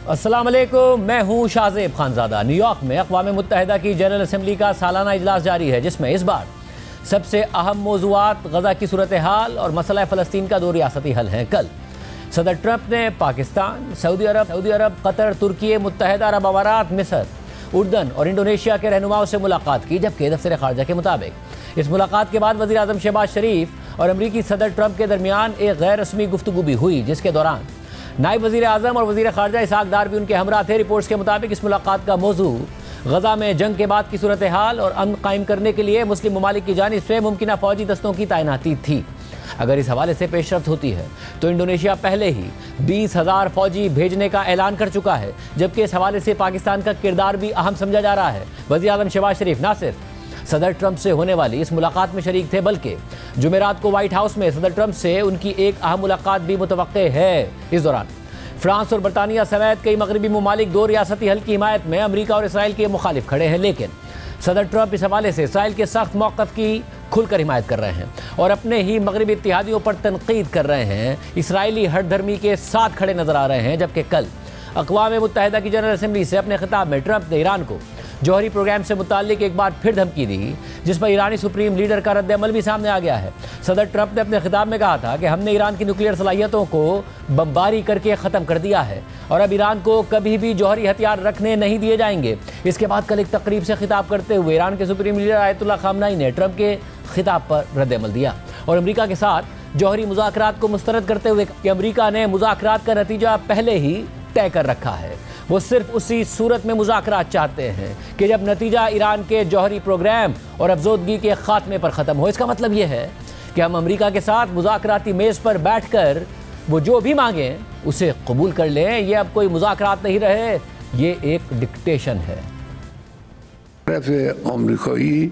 अस्सलाम वालेकुम, मैं हूँ शाहजेब खानजादा। न्यूयॉर्क में अक़वाम मुत्तहिदा की जनरल असम्बली का सालाना इजलास जारी है, जिसमें इस बार सबसे अहम मौज़ूआत गज़ा की सूरत हाल और मसला फ़लस्तीन का 2 रियासती हल हैं। कल सदर ट्रंप ने पाकिस्तान, सऊदी अरब, कतर, तुर्की, मुत्तहिदा अरब अमारात, मिस्र, उर्दन और इंडोनेशिया के रहनुमाओं से मुलाकात की। जबकि दफ्तर ख़ारजा के मुताबिक इस मुलाकात के बाद वज़ीर आज़म शहबाज शरीफ और अमरीकी सदर ट्रंप के दरमियान एक गैर रस्मी गुफ्तगू भी हुई, जिसके दौरान नायब वज़ीर आज़म और वज़ीर ख़ारजा इसहाक़ डार भी उनके हमरा थे। रिपोर्ट्स के मुताबिक इस मुलाकात का मौजू गज़ा में जंग के बाद की सूरत हाल और अमन कायम करने के लिए मुस्लिम ममालिक की जानिब से मुमकिना फ़ौजी दस्तों की तैनाती थी। अगर इस हवाले से पेशरफ्त होती है तो इंडोनेशिया पहले ही 20,000 फ़ौजी भेजने का ऐलान कर चुका है, जबकि इस हवाले से पाकिस्तान का किरदार भी अहम समझा जा रहा है। वज़ीर आज़म शहबाज शरीफ ना सिर्फ सदर ट्रंप से होने वाली इस मुलाकात में शरीक थे, बल्कि जुमेरात को व्हाइट हाउस में सदर ट्रंप से उनकी एक अहम मुलाकात भी मुतवक्के है। इस दौरान फ्रांस और बरतानिया समेत कई मगरबी ममालिक 2 रियासती हल की हिमायत में अमरीका और इसराइल के मुखालिफ खड़े हैं, लेकिन सदर ट्रंप इस हवाले से इसराइल के सख्त मौक़िफ़ की खुलकर हिमायत कर रहे हैं और अपने ही मगरबी इत्तेहादियों पर तनकीद कर रहे हैं। इसराइली हठधर्मी के साथ खड़े नजर आ रहे हैं। जबकि कल अक़वाम मुत्तहिदा की जनरल असम्बली से अपने खिताब में ट्रंप ने ईरान को जौहरी प्रोग्राम से मुताल्लिक एक बार फिर धमकी दी, जिस पर ईरानी सुप्रीम लीडर का रद्द-ए-अमल भी सामने आ गया है। सदर ट्रंप ने अपने खिताब में कहा था कि हमने ईरान की न्यूक्लियर सलाहियतों को बमबारी करके ख़त्म कर दिया है और अब ईरान को कभी भी जौहरी हथियार रखने नहीं दिए जाएंगे। इसके बाद कल एक तकरीब से खिताब करते हुए ईरान के सुप्रीम लीडर आयतुल्लाह ख़ामनेई ने ट्रंप के खिताब पर रद्द-ए-अमल दिया और अमरीका के साथ जौहरी मुज़ाकरात को मुस्तरद करते हुए कि अमरीका ने मुज़ाकरात का नतीजा पहले ही तय कर रखा है। वो सिर्फ उसी सूरत में मुज़ाकरात चाहते हैं कि जब नतीजा ईरान के जौहरी प्रोग्राम और अफजोदगी के खात्मे पर ख़त्म हो। इसका मतलब ये है कि हम अमरीका के साथ मुज़ाकराती मेज़ पर बैठकर वो जो भी मांगें उसे कबूल कर लें। ये अब कोई मुज़ाकरात नहीं रहे, ये एक डिक्टेशन है। अमेरिकाई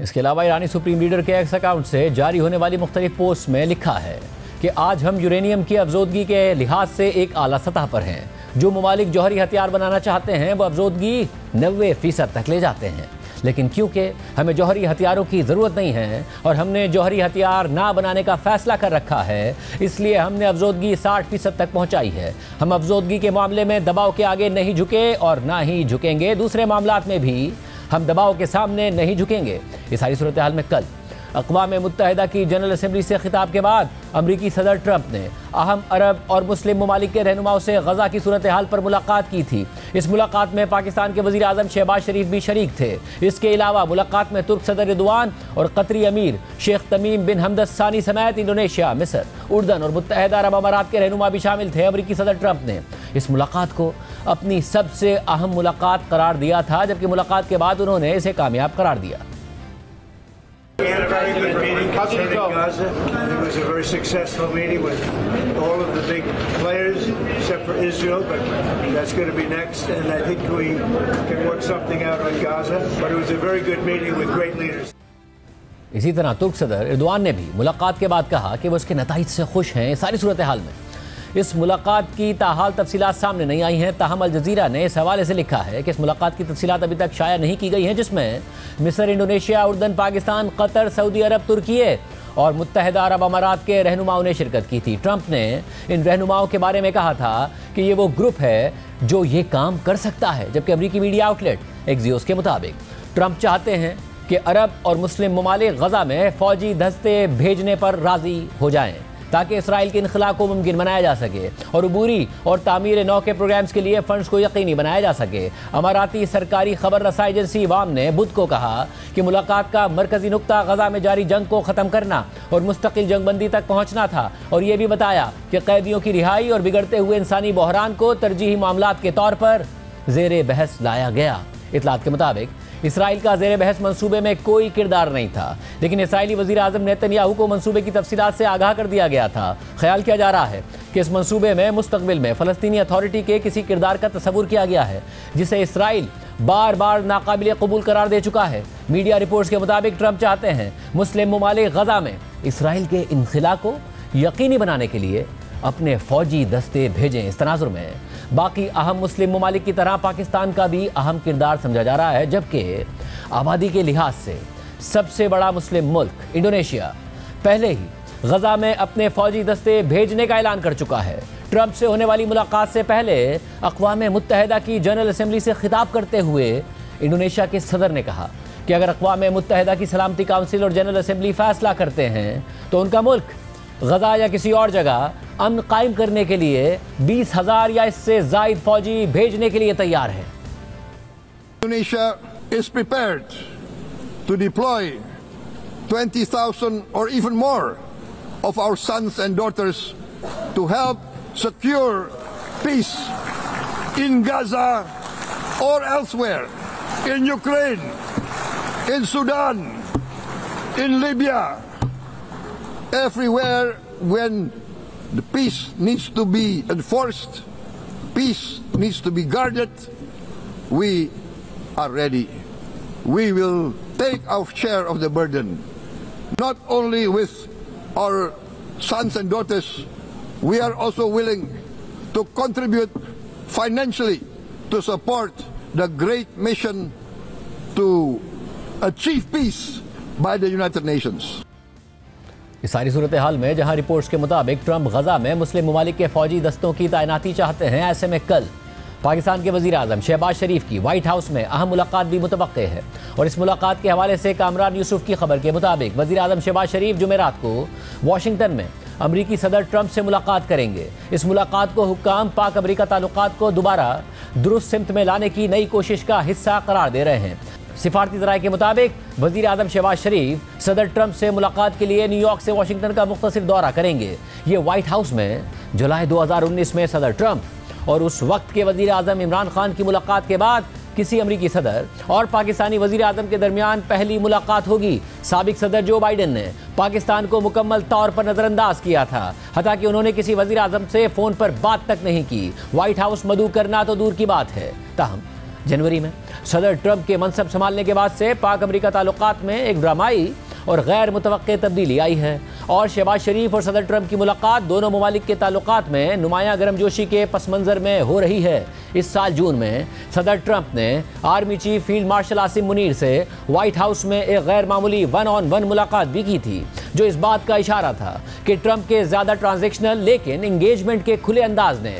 इसके अलावा ईरानी सुप्रीम लीडर के एक्स अकाउंट से जारी होने वाली मुख्तलिफ पोस्ट में लिखा है कि आज हम यूरेनियम की अफजोदगी के लिहाज से एक आला सतह पर हैं। जो ममालिक जौहरी हथियार बनाना चाहते हैं वो अफजोदगी 90% तक ले जाते हैं, लेकिन क्योंकि हमें जौहरी हथियारों की ज़रूरत नहीं है और हमने जौहरी हथियार ना बनाने का फ़ैसला कर रखा है, इसलिए हमने अफजोदगी 60% तक पहुँचाई है। हम अफजोदगी के मामले में दबाव के आगे नहीं झुके और ना ही झुकेंगे। दूसरे मामलात में भी हम दबाव के सामने नहीं झुकेंगे। इस सारी सूरत हाल में कल अक़वाम मुत्तहिदा की जनरल असम्बली से खिताब के बाद अमरीकी सदर ट्रंप ने अहम अरब और मुस्लिम ममालिक के रहनुमाओं से गज़ा की सूरत हाल पर मुलाकात की थी। इस मुलाकात में पाकिस्तान के वज़ीर आज़म शहबाज शरीफ भी शरीक थे। इसके अलावा मुलाकात में तुर्क सदर रिदवान और कतरी अमीर शेख तमीम बिन हमद सानी समेत इंडोनेशिया, मिस्र, उर्दन और मुत्तहिदा अरब अमारात के रहनुमा भी शामिल थे। अमरीकी सदर ट्रंप ने इस मुलाकात को अपनी सबसे अहम मुलाकात करार दिया था, जबकि मुलाकात के बाद उन्होंने इसे कामयाब करार दिया। How did it go? Gaza. It was a very successful meeting with all of the big players, except for Israel, but that's going to be next. And I think we can work something out on Gaza. But it was a very good meeting with great leaders. इसी तरह तुर्क सदर Erdogan ने भी मुलाकात के बाद कहा कि वो उसके नताइज से खुश हैं। सारी सूरत हाल में इस मुलाकात की ताहाल तफसीलात सामने नहीं आई हैं। ताहम अल जज़ीरा ने इस हवाले से लिखा है कि इस मुलाकात की तफसीलात अभी तक शाया नहीं की गई हैं, जिसमें मिस्र, इंडोनेशिया, उर्दन, पाकिस्तान, कतर, सऊदी अरब, तुर्की और मुत्तहिदा अरब अमारात के रहनुमाओं ने शिरकत की थी। ट्रंप ने इन रहनुमाओं के बारे में कहा था कि ये वो ग्रुप है जो ये काम कर सकता है, जबकि अमरीकी मीडिया आउटलेट एक्सियोस के मुताबिक ट्रंप चाहते हैं कि अरब और मुस्लिम ममालिक गज़ा में फ़ौजी दस्ते भेजने पर राज़ी हो जाएँ ताकि इसराइल के इनखला को मुमकिन बनाया जा सके और अबूरी और तामीर नौ के प्रोग्राम्स के लिए फ़ंड्स को यकीनी बनाया जा सके। अमाराती सरकारी खबर रसाई एजेंसी वाम ने बुध को कहा कि मुलाकात का मरकज़ी नुक्ता गज़ा में जारी जंग को ख़त्म करना और मुस्तकिल जंगबंदी तक पहुँचना था और ये भी बताया कि कैदियों की रिहाई और बिगड़ते हुए इंसानी बहरान को तरजीही मामलात के तौर पर ज़ेरे बहस लाया गया। इतलात के मुताबिक इसराइल का ज़ेर बहस मंसूबे में कोई किरदार नहीं था, लेकिन इसराइली वज़ीर आज़म नेतन्याहू को मंसूबे की तफसीलात से आगाह कर दिया गया था। ख्याल किया जा रहा है कि इस मंसूबे में मुस्तकबिल में फ़लस्तीनी अथॉरिटी के किसी किरदार का तस्वुर किया गया है, जिसे इसराइल बार बार नाकाबिल कबूल करार दे चुका है। मीडिया रिपोर्ट्स के मुताबिक ट्रंप चाहते हैं मुस्लिम ममालिक गजा में इसराइल के इनखिला को यकीनी बनाने के लिए अपने फौजी दस्ते भेजें। इस तनाजुर में बाकी अहम मुस्लिम ममालिक की तरह पाकिस्तान का भी अहम किरदार समझा जा रहा है, जबकि आबादी के लिहाज से सबसे बड़ा मुस्लिम मुल्क इंडोनेशिया पहले ही गजा में अपने फौजी दस्ते भेजने का ऐलान कर चुका है। ट्रंप से होने वाली मुलाकात से पहले अक़वाम मुत्तहिदा की जनरल असेंबली से खिताब करते हुए इंडोनेशिया के सदर ने कहा कि अगर अक़वाम मुत्तहिदा की सलामती काउंसिल और जनरल असेंबली फैसला करते हैं तो उनका मुल्क गजा या किसी और जगह अमन कायम करने के लिए 20,000 या इससे ज़ायद फौजी भेजने के लिए तैयार है। Indonesia is prepared to deploy 20,000 or even more of our sons and daughters to help secure peace in Gaza or elsewhere, in Ukraine, in Sudan, in Libya, everywhere when the peace needs to be enforced, peace needs to be guarded, we are ready. We will take our share of the burden, not only with our sons and daughters, we are also willing to contribute financially to support the great mission to achieve peace by the United Nations. इस सारी सूरत हाल में जहां reports के मुताबिक Trump गजा में मुस्लिम ममालिक के फौजी दस्तों की तैनाती चाहते हैं, ऐसे में कल पाकिस्तान के वज़ीर आज़म शहबाज शरीफ की व्हाइट हाउस में अहम मुलाकात भी मुतवक्के है। और इस मुलाकात के हवाले से कामरान यूसुफ की खबर के मुताबिक वज़ीर आज़म शहबाज शरीफ जुमेरात को वाशिंगटन में अमरीकी सदर ट्रंप से मुलाकात करेंगे। इस मुलाकात को हुक्काम पाक अमरीका ताल्लुकात को दोबारा दुरुस्त सिमत में लाने की नई कोशिश का हिस्सा करार दे रहे हैं। सिफारती ज़राए के मुताबिक वज़ीर आज़म शहबाज शरीफ सदर ट्रंप से मुलाकात के लिए न्यूयॉर्क से वाशिंगटन का मुख्तसर दौरा करेंगे। ये व्हाइट हाउस में जुलाई 2019 में सदर ट्रंप और उस वक्त के वज़ीर आज़म इमरान खान की मुलाकात के बाद किसी अमरीकी सदर और पाकिस्तानी वज़ीर आज़म के दरमियान पहली मुलाकात होगी। साबिक सदर जो बाइडन ने पाकिस्तान को मुकम्मल तौर पर नज़रअंदाज किया था, हता कि उन्होंने किसी वज़ीर आज़म से फ़ोन पर बात तक नहीं की। व्हाइट हाउस मदऊ करना तो दूर की बात है। ताहम जनवरी में सदर ट्रंप के मनसब संभालने के बाद से पाक अमरीका ताल्लुकात में एक ड्रामाई और गैर मुतवक्के तब्दीली आई है और शहबाज शरीफ और सदर ट्रंप की मुलाकात दोनों ममालिक के ताल्लुकात में नुमाया गर्मजोशी के पस मंज़र में हो रही है। इस साल जून में सदर ट्रंप ने army chief field marshal Asim Munir से व्हाइट हाउस में एक गैर मामूली 1-on-1 मुलाकात भी की थी, जो इस बात का इशारा था कि ट्रंप के ज़्यादा ट्रांजेक्शनल लेकिन इंगेजमेंट के खुले अंदाज ने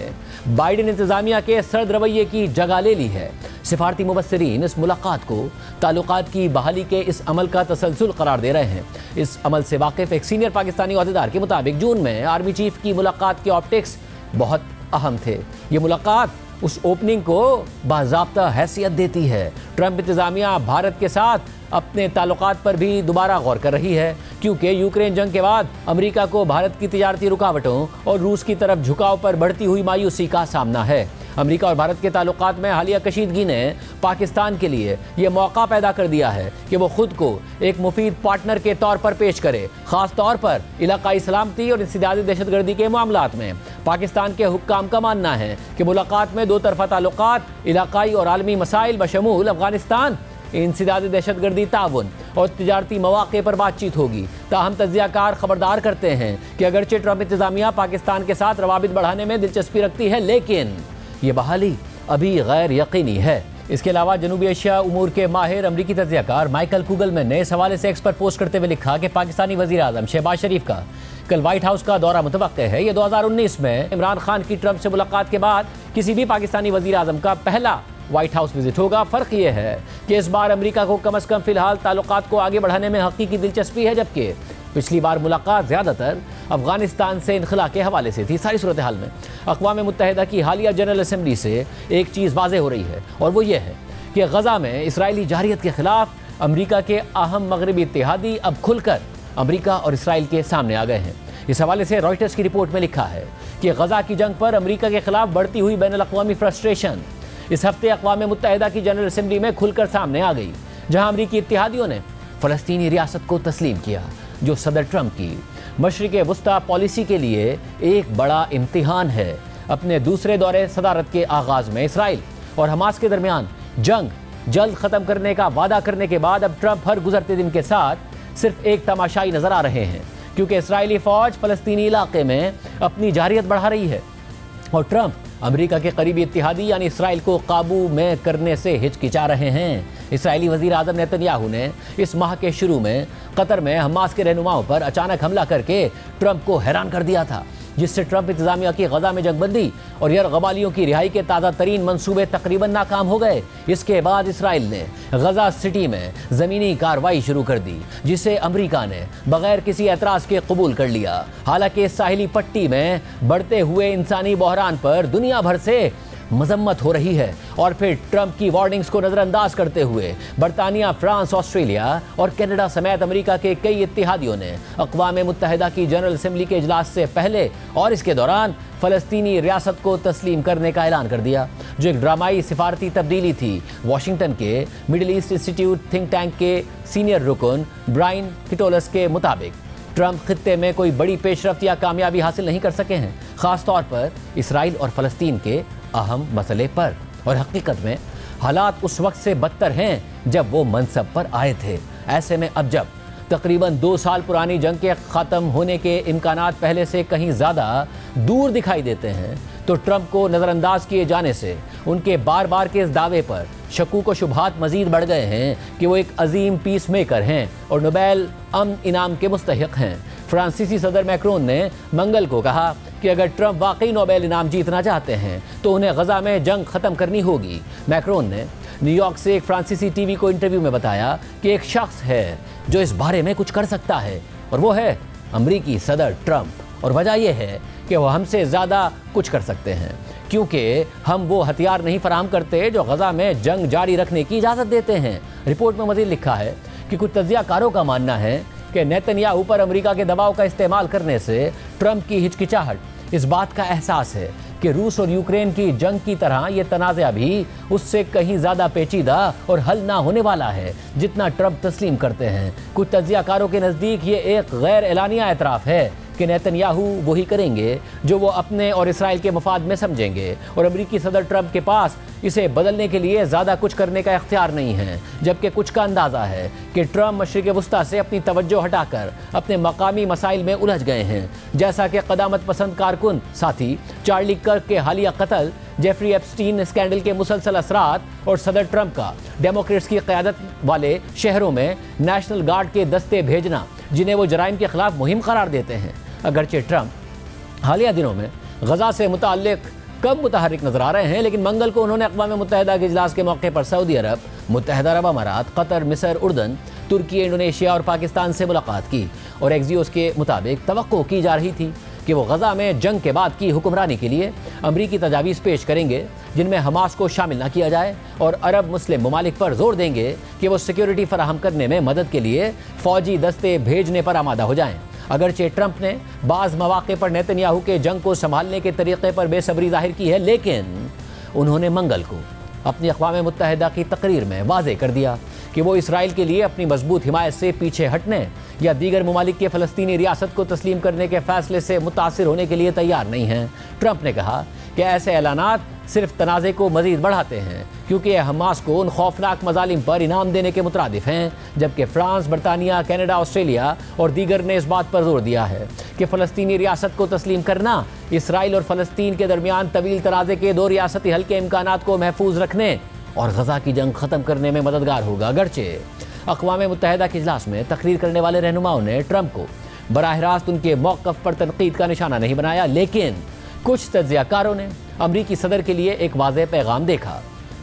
बाइडेन इंतज़ामिया के सर्द रवैये की जगह ले ली है। सिफारती मुबस्सिरीन इस मुलाकात को ताल्लुकात की बहाली के इस अमल का तसलसल करार दे रहे हैं। इस अमल से वाकिफ़ एक सीनियर पाकिस्तानी ओहदेदार के मुताबिक जून में आर्मी चीफ की मुलाकात के ऑप्टिक्स बहुत अहम थे। ये मुलाकात उस ओपनिंग को बाज़ाब्ता हैसियत देती है। ट्रंप इंतज़ामिया भारत के साथ अपने ताल्लुकात पर भी दोबारा गौर कर रही है, क्योंकि यूक्रेन जंग के बाद अमेरिका को भारत की तिजारती रुकावटों और रूस की तरफ झुकाव पर बढ़ती हुई मायूसी का सामना है। अमेरिका और भारत के ताल्लुकात में हालिया कशीदगी ने पाकिस्तान के लिए ये मौका पैदा कर दिया है कि वो खुद को एक मुफीद पार्टनर के तौर पर पेश करे, ख़ास तौर पर इलाकाई सलामती और इंसदादी दहशतगर्दी के मामलात में। पाकिस्तान के हुक्काम का मानना है कि मुलाकात में दो तरफा ताल्लुकात, इलाकाई और आलमी मसाइल बशमूल अफगानिस्तान, इंसदादी दहशतगर्दी ताउन और तिजारती मौक़े पर बातचीत होगी। ताहम तज्ज़ियाकार खबरदार करते हैं कि अगरचे ट्रंप इंतज़ामिया पाकिस्तान के साथ रवाबित बढ़ाने में दिलचस्पी रखती है, लेकिन ये बहाली अभी गैर यकीनी है। इसके अलावा जनूबी एशिया उमूर के माहिर अमरीकी तज्ज़ियाकार माइकल कुगलमैन ने इस हवाले से एक्स पर पोस्ट करते हुए लिखा कि पाकिस्तानी वज़ीर आज़म शहबाज शरीफ का कल व्हाइट हाउस का दौरा मुतवक्के है। ये 2019 में इमरान खान की ट्रंप से मुलाकात के बाद किसी भी पाकिस्तानी वज़ीर आज़म का पहला व्हाइट हाउस विजिट होगा। फ़र्क ये है कि इस बार अमेरिका को कम अज़ कम फ़िलहाल ताल्लुकात को आगे बढ़ाने में हकीकी दिलचस्पी है, जबकि पिछली बार मुलाकात ज़्यादातर अफगानिस्तान से इनखला के हवाले से थी। सारी सूरत हाल में अक़वाम मुत्तहिदा की हालिया जनरल असम्बली से एक चीज़ वाज़ेह हो रही है, और वो ये है कि गज़ा में इसराइली जारियत के ख़िलाफ़ अमरीका के अहम मगरबी इत्तेहादी अब खुलकर अमरीका और इसराइल के सामने आ गए हैं। इस हवाले से रॉयटर्स की रिपोर्ट में लिखा है कि गज़ा की जंग पर अमरीका के ख़िलाफ़ बढ़ती हुई बैनुल अक़वामी फ्रस्ट्रेशन इस हफ्ते अक़वाम मुत्तहिदा की जनरल असम्बली में खुलकर सामने आ गई। जहां अमरीकी इत्तेहादियों ने फ़लस्तीनी रियासत को तस्लीम किया, जो सदर ट्रंप की मशरिक़ वस्ता पॉलिसी के लिए एक बड़ा इम्तिहान है। अपने दूसरे दौरे सदारत के आगाज़ में इसराइल और हमास के दरमियान जंग जल्द ख़त्म करने का वादा करने के बाद अब ट्रंप हर गुजरते दिन के साथ सिर्फ एक तमाशाई नज़र आ रहे हैं, क्योंकि इसराइली फ़ौज फ़लस्तीनी इलाके में अपनी जारियत बढ़ा रही है और ट्रंप अमेरिका के करीबी इत्तेहादी यानी इसराइल को काबू में करने से हिचकिचा रहे हैं। इसराइली वज़ीर आज़म नेतन्याहू ने इस माह के शुरू में कतर में हमास के रहनुमाओं पर अचानक हमला करके ट्रंप को हैरान कर दिया था, जिससे ट्रंप इंतजामिया की गजा में जंगबंदी और यरगबालियों की रिहाई के ताज़ा तरीन मंसूबे तकरीबन नाकाम हो गए। इसके बाद इसराइल ने गजा सिटी में ज़मीनी कार्रवाई शुरू कर दी, जिसे अमेरिका ने बगैर किसी एतराज़ के कबूल कर लिया। हालांकि साहिली पट्टी में बढ़ते हुए इंसानी बहरान पर दुनिया भर से मजम्मत हो रही है और फिर ट्रंप की वार्निंग्स को नज़रअंदाज करते हुए बरतानिया, फ्रांस, ऑस्ट्रेलिया और कनाडा समेत अमेरिका के कई इत्तेहादियों ने अक़वाम मुत्तहिदा की जनरल असेंबली के इजलास से पहले और इसके दौरान फ़लस्तीनी रियासत को तस्लीम करने का ऐलान कर दिया, जो एक ड्रामाई सिफारती तब्दीली थी। वाशिंगटन के middle east institute think tank के सीनियर रुकन ब्रायन किटोलस के मुताबिक ट्रंप खित्ते में कोई बड़ी पेशरफ्त या कामयाबी हासिल नहीं कर सके हैं, ख़ास तौर पर इसराइल और फ़लस्तीन के अहम मसले पर। और हकीकत में हालात उस वक्त से बदतर हैं जब वो मनसब पर आए थे। ऐसे में अब जब तकरीबन 2 साल पुरानी जंग के ख़त्म होने के इम्कानात पहले से कहीं ज़्यादा दूर दिखाई देते हैं, तो ट्रंप को नज़रअंदाज किए जाने से उनके बार बार के इस दावे पर शकूक व शुबहात मज़ीद बढ़ गए हैं कि वो एक अजीम पीस मेकर हैं और नोबेल अमन इनाम के मुस्तहिक हैं। फ्रांसीसी सदर मैक्रोन ने मंगल को कहा कि अगर ट्रंप वाकई नोबेल इनाम जीतना चाहते हैं तो उन्हें गजा में जंग ख़त्म करनी होगी। मैक्रोन ने न्यूयॉर्क से एक फ्रांसीसी टीवी को इंटरव्यू में बताया कि एक शख्स है जो इस बारे में कुछ कर सकता है और वो है अमरीकी सदर ट्रंप, और वजह यह है कि वो हमसे ज़्यादा कुछ कर सकते हैं, क्योंकि हम वो हथियार नहीं फराहम करते जो गजा में जंग जारी रखने की इजाज़त देते हैं। रिपोर्ट में मज़ीद लिखा है कि कुछ तज्ज़ियाकारों का मानना है कि नेतन्याहू पर अमेरिका के दबाव का इस्तेमाल करने से ट्रंप की हिचकिचाहट इस बात का एहसास है कि रूस और यूक्रेन की जंग की तरह ये तनाज़ा भी उससे कहीं ज़्यादा पेचीदा और हल ना होने वाला है जितना ट्रंप तस्लीम करते हैं। कुछ तज्ज़ियाकारों के नज़दीक ये एक गैर एलानिया एतराफ़ है कि नेतन्याहू वही करेंगे जो वो अपने और इसराइल के मफाद में समझेंगे, और अमेरिकी सदर ट्रंप के पास इसे बदलने के लिए ज़्यादा कुछ करने का इख्तियार नहीं है। जबकि कुछ का अंदाज़ा है कि ट्रंप मशरिक़ वस्ता से अपनी तवज्जो हटाकर अपने मकामी मसाइल में उलझ गए हैं, जैसा कि क़दामत पसंद कारकुन साथी चार्ली कर्क के हालिया कत्ल, जेफरी एप्स्टीन स्कैंडल के मुसलसल असरात और सदर ट्रंप का डेमोक्रेट्स की क़यादत वाले शहरों में नेशनल गार्ड के दस्ते भेजना, जिन्हें वो जराइम के खिलाफ मुहिम करार देते हैं। अगरचे ट्रंप हालिया दिनों में गजा से मुताल्लिक कम मुतहरिक नजर आ रहे हैं, लेकिन मंगल को उन्होंने अक़वाम मुत्तहिदा के इजलास के मौके पर सऊदी अरब, मुत्तहिदा अरब अमारात, कतर, मिस्र, उर्दन, तुर्की, इंडोनेशिया और पाकिस्तान से मुलाकात की। और एक्सियोस के मुताबिक तवक्को की जा रही थी कि वो गजा में जंग के बाद की हुक्मरानी के लिए अमरीकी तजावीज़ पेश करेंगे, जिनमें हमास को शामिल न किया जाए, और अरब मुस्लिम ममालिक पर जोर देंगे कि वो सिक्योरिटी फराहम करने में मदद के लिए फ़ौजी दस्ते भेजने पर आमादा हो जाएं। अगरचे ट्रंप ने बाज़ मौक़े पर नेतन्याहू के जंग को संभालने के तरीक़े पर बेसब्री ज़ाहिर की है, लेकिन उन्होंने मंगल को अपनी अक़वाम मुत्तहिदा की तकरीर में वाज़ेह कर दिया कि वो इसराइल के लिए अपनी मजबूत हिमायत से पीछे हटने या दीगर ममालिक के फ़लस्तीनी रियासत को तस्लीम करने के फ़ैसले से मुतासिर होने के लिए तैयार नहीं हैं। ट्रंप ने कहा कि ऐसे ऐलानात सिर्फ तनाज़े को मज़ीद बढ़ाते हैं, क्योंकि हमास को उन खौफनाक मज़ालिम पर इनाम देने के मुतरादिफ हैं, जबकि फ्रांस, बरतानिया, कनाडा, ऑस्ट्रेलिया और दीगर ने इस बात पर जोर दिया है कि फ़लस्तीनी रियासत को तस्लीम करना इसराइल और फ़लस्तीन के दरमियान तवील तराजे के 2 रियासती हल के इम्कानात को महफूज रखने और गजा की जंग ख़त्म करने में मददगार होगा। अगरचे अक़वाम मुत्तहिदा के इजलास में तकरीर करने वाले रहनुमाओं ने ट्रंप को बराह रास्त उनके मौक़िफ़ पर तनक़ीद का निशाना नहीं बनाया, लेकिन कुछ तज्ज़ियाकारों ने अमरीकी सदर के लिए एक वाज़ेह पैगाम देखा।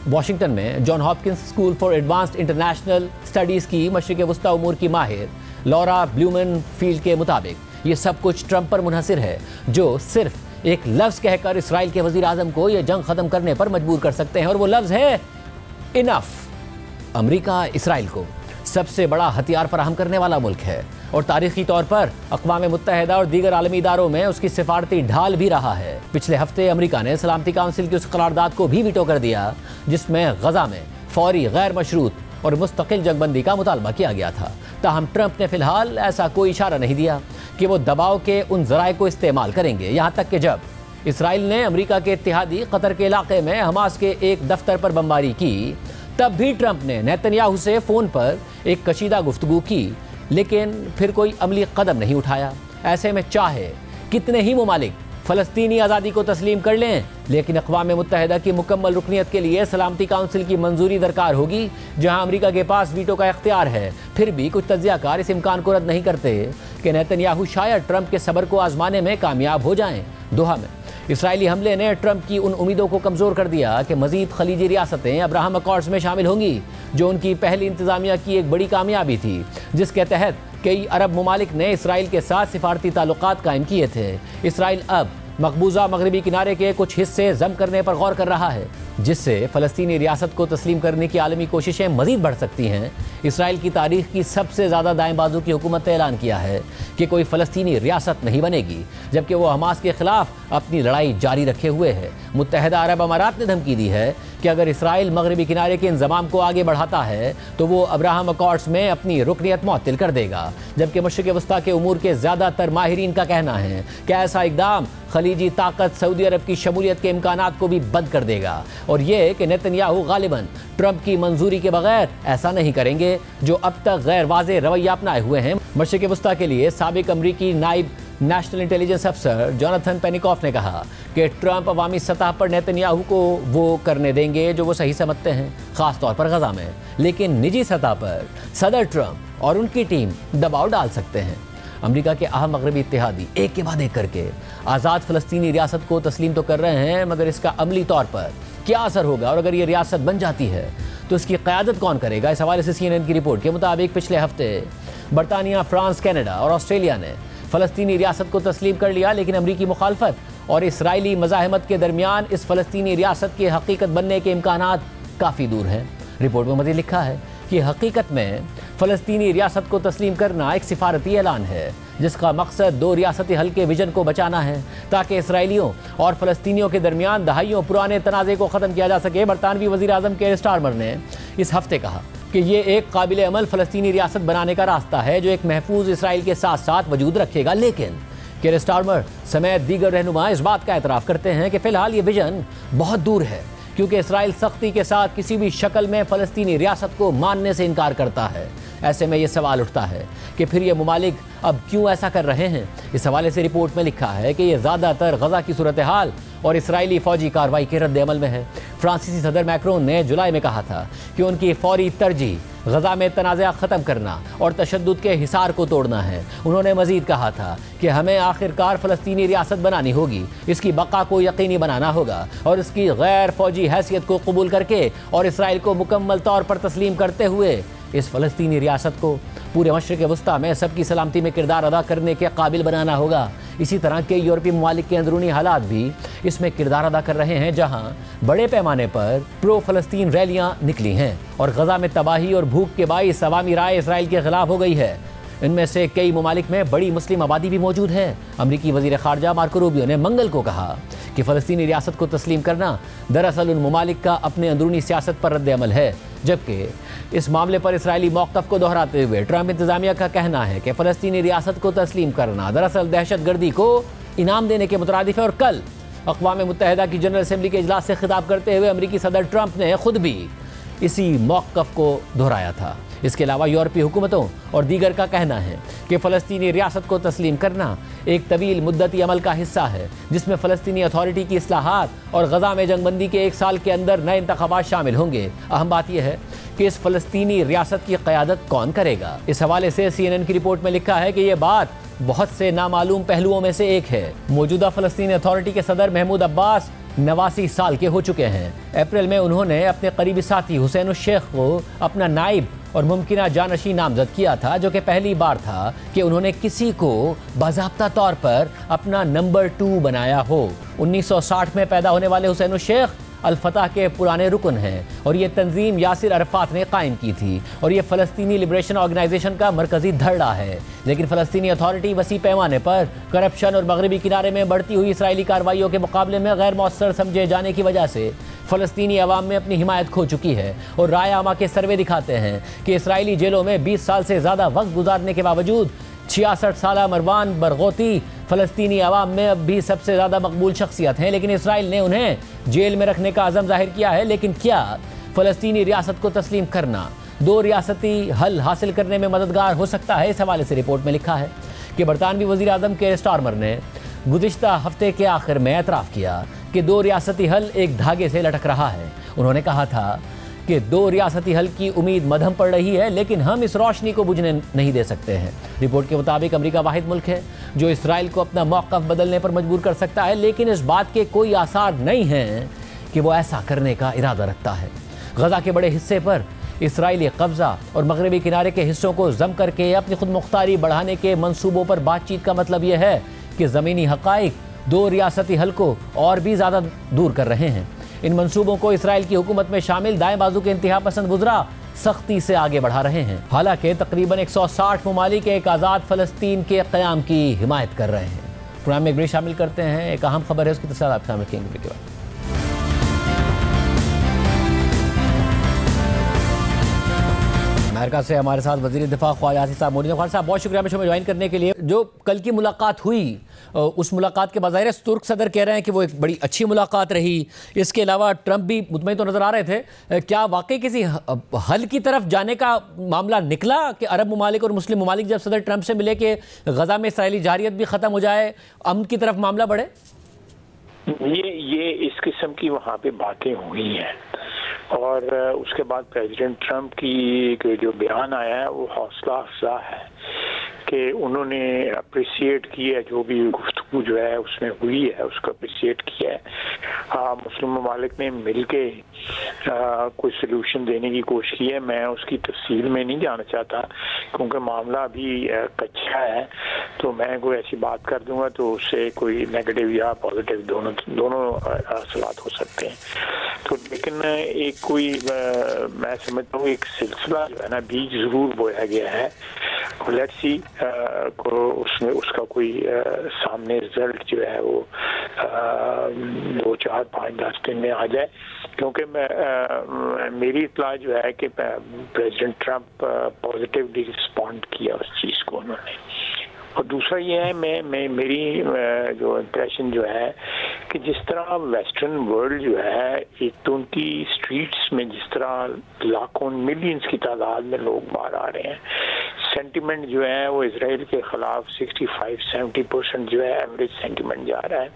वाशिंगटन में John Hopkins school for advanced international studies की मशरिक़ वस्ता उमूर की माहिर लॉरा ब्लूमेनफील्ड के मुताबिक ये सब कुछ ट्रंप पर मुनहसिर है, जो सिर्फ एक लफ्ज़ कहकर इसराइल के वज़ीर आज़म को यह जंग ख़त्म करने पर मजबूर कर सकते हैं, और वो लफ्ज़ है इनफ। अमरीका इसराइल को सबसे बड़ा हथियार फराहम करने वाला मुल्क है और तारीखी तौर पर अक़वाम मुत्तहिदा और दीगर आलमी इदारों में उसकी सिफारती ढाल भी रहा है। पिछले हफ्ते अमरीका ने सलामती काउंसिल की उस करारदाद को भी वीटो कर दिया जिसमें गजा में फौरी गैर मशरूत और मुस्तकिल जंगबंदी का मुतालबा किया गया था। ताहम ट्रंप ने फिलहाल ऐसा कोई इशारा नहीं दिया कि वो दबाव के उन जराए को इस्तेमाल करेंगे। यहाँ तक कि जब इसराइल ने अमेरिका के इत्तेहादी कतर के इलाके में हमास के एक दफ्तर पर बमबारी की, तब भी ट्रंप ने नेतन्याहू से फ़ोन पर एक कशीदा गुफ्तगू की, लेकिन फिर कोई अमली कदम नहीं उठाया। ऐसे में चाहे कितने ही ममालिक फ़लस्तीनी आज़ादी को तस्लीम कर लें, लेकिन अक़वाम मुत्तहिदा की मुकम्मल रुकनीत के लिए सलामती काउंसिल की मंजूरी दरकार होगी, जहां अमेरिका के पास वीटो का इख्तियार है। फिर भी कुछ तज्ज़ियाकार इस इम्कान को रद्द नहीं करते कि नेतन्याहू शायद ट्रंप के सब्र को आजमाने में कामयाब हो जाएं। दोहा में इसराइली हमले ने ट्रंप की उन उम्मीदों को कमज़ोर कर दिया कि मज़ीद खलीजी रियासतें अब्राहम अकॉर्ड्स में शामिल होंगी, जो उनकी पहली इंतज़ामिया की एक बड़ी कामयाबी थी, जिसके तहत कई अरब ममालिक ने इसराइल के साथ सिफारती ताल्लुकात कायम किए थे। इसराइल अब मकबूजा मगरबी किनारे के कुछ हिस्से जम करने पर गौर कर रहा है, जिससे फ़लस्तीनी रियासत को तस्लीम करने की आलमी कोशिशें मज़ीद बढ़ सकती हैं। इसराइल की तारीख की सबसे ज़्यादा दाएं बाजू की हुकूमत ने ऐलान किया है कि कोई फ़लस्तीनी रियासत नहीं बनेगी, जबकि वो हमास के ख़िलाफ़ अपनी लड़ाई जारी रखे हुए है। मुत्तहिदा अरब अमारात ने धमकी दी है कि अगर इसराइल मगरबी किनारे के इंज़माम को आगे बढ़ाता है तो वो अब्राहम अकॉर्ड्स में अपनी रुकनियत मुअत्तिल कर देगा, जबकि मशरिक़ वस्ता के उमूर के ज़्यादातर माहिरीन का कहना है कि ऐसा इक़दाम खलीजी ताकत सऊदी अरब की शमूलियत के इम्कानात को भी बंद कर देगा, और ये कि नेतन्याहू गालिबन ट्रंप की मंजूरी के बगैर ऐसा नहीं करेंगे, जो अब तक गैर वाज़े रवैया अपनाए हुए हैं। मशरिक़ वस्ता के लिए साबिक अमरीकी नायब नेशनल इंटेलिजेंस अफसर जोनाथन पेनिकॉफ ने कहा कि ट्रंप अवामी सतह पर नेतन्याहू को वो करने देंगे जो वो सही समझते हैं, ख़ास तौर पर गज़ा में, लेकिन निजी सतह पर सदर ट्रंप और उनकी टीम दबाव डाल सकते हैं। अमेरिका के अहम मगरबी इत्तेहादी एक के बाद एक करके आज़ाद फ़लस्तीनी रियासत को तस्लीम तो कर रहे हैं, मगर इसका अमली तौर पर क्या असर होगा और अगर ये रियासत बन जाती है तो इसकी क़यादत कौन करेगा? इस हवाले से CNN की रिपोर्ट के मुताबिक पिछले हफ्ते बरतानिया, फ्रांस, कनाडा और ऑस्ट्रेलिया ने फ़लस्तीनी रियासत को तस्लीम कर लिया, लेकिन अमरीकी मुखालफत और इसराइली मज़ाहमत के दरमियान इस फ़लस्तीनी रियासत की हकीकत बनने के इम्कानात काफ़ी दूर हैं। रिपोर्ट में मज़ीद लिखा है कि हकीकत में फ़लस्तीनी रियासत को तस्लीम करना एक सिफारती ऐलान है, जिसका मकसद दो रियासती हल के विजन को बचाना है, ताकि इसराइलियों और फ़लस्तीनियों के दरमियान दहाइयों पुराने तनाज़े को ख़त्म किया जा सके। बरतानवी वज़ीर आज़म केयर स्टारमर ने इस हफ्ते कहा कि ये एक काबिल अमल फ़लस्तीनी रियासत बनाने का रास्ता है, जो एक महफूज इसराइल के साथ साथ वजूद रखेगा। लेकिन केयर स्टारमर समेत दीगर रहनुमा इस बात का एतराफ़ करते हैं कि फ़िलहाल ये विजन बहुत दूर है, क्योंकि इसराइल सख्ती के साथ किसी भी शक्ल में फ़लस्तीनी रियासत को मानने से इनकार करता है। ऐसे में ये सवाल उठता है कि फिर ये ममालिक अब क्यों ऐसा कर रहे हैं? इस हवाले से रिपोर्ट में लिखा है कि ये ज़्यादातर गज़ा की सूरत हाल और इसराइली फ़ौजी कार्रवाई के रद्द अमल में है। फ्रांसीसी सदर मैक्रोन ने जुलाई में कहा था कि उनकी फ़ौरी तरजीह गज़ा में तनाज़ा ख़त्म करना और तशद्दुद के हिसार को तोड़ना है। उन्होंने मज़ीद कहा था कि हमें आखिरकार फ़लस्तीनी रियासत बनानी होगी, इसकी बका को यकीनी बनाना होगा और इसकी गैर फ़ौजी हैसियत को कबूल करके और इसराइल को मुकम्मल तौर पर तस्लीम करते हुए इस फ़लस्तीनी रियासत को पूरे मशरिक़ वस्ता में सबकी सलामती में किरदार अदा करने के काबिल बनाना होगा। इसी तरह के यूरोपीय ममालिक के अंदरूनी हालात भी इसमें किरदार अदा कर रहे हैं, जहाँ बड़े पैमाने पर प्रो फ़लस्तीन रैलियाँ निकली हैं और गज़ा में तबाही और भूख के बाइस अवामी राय इसराइल के ख़िलाफ़ हो गई है। इनमें से कई ममालिक में बड़ी मुस्लिम आबादी भी मौजूद है। अमरीकी वज़ीर ख़ारजा मार्को रूबियो ने मंगल को कहा कि फ़लस्तीनी रियासत को तस्लीम करना दरअसल उन ममालिक का अपने अंदरूनी सियासत पर रद्द अमल है, जबकि इस मामले पर इसराइली मौक़िफ़ को दोहराते हुए ट्रंप इंतज़ामिया का कहना है कि फ़लस्तीनी रियासत को तस्लीम करना दरअसल दहशतगर्दी को इनाम देने के मुतरादिफ है। और कल अक़वाम मुत्तहिदा की जनरल असम्बली के इजलास से खिताब करते हुए अमरीकी सदर ट्रंप ने खुद भी इसी मौक़िफ़ को दोहराया था। इसके अलावा यूरोपीय हुकूमतों और दीगर का कहना है कि फ़लस्तीनी रियासत को तस्लीम करना एक तवील मुद्दती अमल का हिस्सा है, जिसमें फ़लस्तीनी अथॉरिटी की इस्लाहात और गज़ा में जंगबंदी के 1 साल के अंदर नए इंतख़ाबात शामिल होंगे। अहम बात यह है कि इस फ़लस्तीनी रियासत की क़यादत कौन करेगा? इस हवाले से CNN की रिपोर्ट में लिखा है कि यह बात बहुत से नामालूम पहलुओं में से एक है। मौजूदा फ़लस्तीनी अथॉरिटी के सदर महमूद अब्बास 89 साल के हो चुके हैं। अप्रैल में उन्होंने अपने करीबी साथी हुसैन शेख को अपना नाइब और मुमकिना जानशी नामजद किया था, जो कि पहली बार था कि उन्होंने किसी को बाज़ाब्ता तौर पर अपना नंबर 2 बनाया हो। 1960 में पैदा होने वाले हुसैन शेख अल-फतह के पुराने रुकन हैं और ये तंजीम यासिर अरफात ने कायम की थी और ये फ़लस्तीनी लिबरेशन ऑर्गेनाइजेशन का मरकज़ी धड़ा है। लेकिन फ़लस्तीनी अथॉरिटी वसी पैमाने पर करप्शन और मगरबी किनारे में बढ़ती हुई इसराइली कार्रवाइयों के मुकाबले में गैर मौसर समझे जाने की वजह से फ़लस्तीनी अवाम में अपनी हिमायत खो चुकी है और राय आमा के सर्वे दिखाते हैं कि इसराइली जेलों में 20 साल से ज़्यादा वक्त गुजारने के बावजूद 66 साला मरवान बरगौती फ़लस्तीनी अवाम में अब भी सबसे ज़्यादा मकबूल शख्सियत हैं, लेकिन इसराइल ने उन्हें जेल में रखने का अज़म जाहिर किया है। लेकिन क्या फ़लस्तीनी रियासत को तस्लीम करना 2 रियासती हल हासिल करने में मददगार हो सकता है? इस हवाले से रिपोर्ट में लिखा है कि बरतानवी वज़ीर आज़म केयर स्टारमर ने गुज़िश्ता हफ्ते के आखिर में एतराफ़ किया कि 2 रियासती हल एक धागे से लटक रहा है। उन्होंने कहा था कि 2 रियासती हल की उम्मीद मध्यम पड़ रही है, लेकिन हम इस रोशनी को बुझने नहीं दे सकते हैं। रिपोर्ट के मुताबिक अमेरिका वाहिद मुल्क है जो इसराइल को अपना मौक़िफ़ बदलने पर मजबूर कर सकता है, लेकिन इस बात के कोई आसार नहीं हैं कि वो ऐसा करने का इरादा रखता है। गज़ा के बड़े हिस्से पर इसराइली कब्ज़ा और मगरबी किनारे के हिस्सों को जम करके अपनी खुद मुख्तारी बढ़ाने के मंसूबों पर बातचीत का मतलब यह है कि ज़मीनी हक़ाइक़ 2 रियासती हल को और भी ज़्यादा दूर कर रहे हैं। इन मंसूबों को इसराइल की हुकूमत में शामिल दाएं बाजू के इंतहा पसंद गुजरा सख्ती से आगे बढ़ा रहे हैं। हालांकि तकरीबन 160 ममालिक एक आज़ाद फ़लस्तीन के क़याम की हिमायत कर रहे हैं। प्रोग्राम में एक ब्रेक शामिल करते हैं, एक अहम खबर है, उसकी तफसीलात आप शामिल करेंगे ब्रेक के बाद। अमेरिका से हमारे साथ वज़ीर दिफा ख्वाजा आसिफ साहब मौजूद हैं। ख्वाजा साहब, बहुत शुक्रिया हमें ज्वाइन करने के लिए। जो कल की मुलाकात हुई, उस मुलाकात के बज़ाहिर तुर्क सदर कह रहे हैं कि वो एक बड़ी अच्छी मुलाकात रही। इसके अलावा ट्रंप भी मुतमईन तो नज़र आ रहे थे। क्या वाकई किसी हल की तरफ जाने का मामला निकला कि अरब ममालिक और मुस्लिम ममालिक जब सदर ट्रंप से मिले कि गज़ा में इसराइली जारियत भी ख़त्म हो जाए, अमन की तरफ मामला बढ़े? ये इस किस्म की वहाँ पे बातें हुई हैं और उसके बाद प्रेसिडेंट ट्रंप की जो बयान आया है वो हौसला अफजा है कि उन्होंने अप्रिशिएट किया है, जो भी गुफ्तगू जो है उसमें हुई है उसको अप्रिशिएट किया है। मुस्लिम ममालिक ने मिल के कोई सलूशन देने की कोशिश की है। मैं उसकी तफसील में नहीं जाना चाहता क्योंकि मामला अभी कच्चा है, तो मैं कोई ऐसी बात कर दूंगा तो उससे कोई नेगेटिव या पॉजिटिव दोनों असलात हो सकते हैं। तो लेकिन एक कोई मैं समझता हूँ एक सिलसिला जो है ना बीज ज़रूर बोया गया है। लेट्स सी को उसमें उसका कोई सामने रिजल्ट जो है वो 2, 4, 5, 10 दिन में आ जाए, क्योंकि मेरी इत्तला जो है कि प्रेसिडेंट ट्रंप पॉजिटिवली रिस्पॉन्ड किया उस चीज़ को उन्होंने। और दूसरा ये है मेरी जो इम्प्रेशन जो है कि जिस तरह वेस्टर्न वर्ल्ड जो है एक तो उनकी स्ट्रीट्स में जिस तरह लाखों मिलियंस की तादाद में लोग बाहर आ रहे हैं, सेंटिमेंट जो है वो इजराइल के खिलाफ 65-70% जो है एवरेज सेंटिमेंट जा रहा है।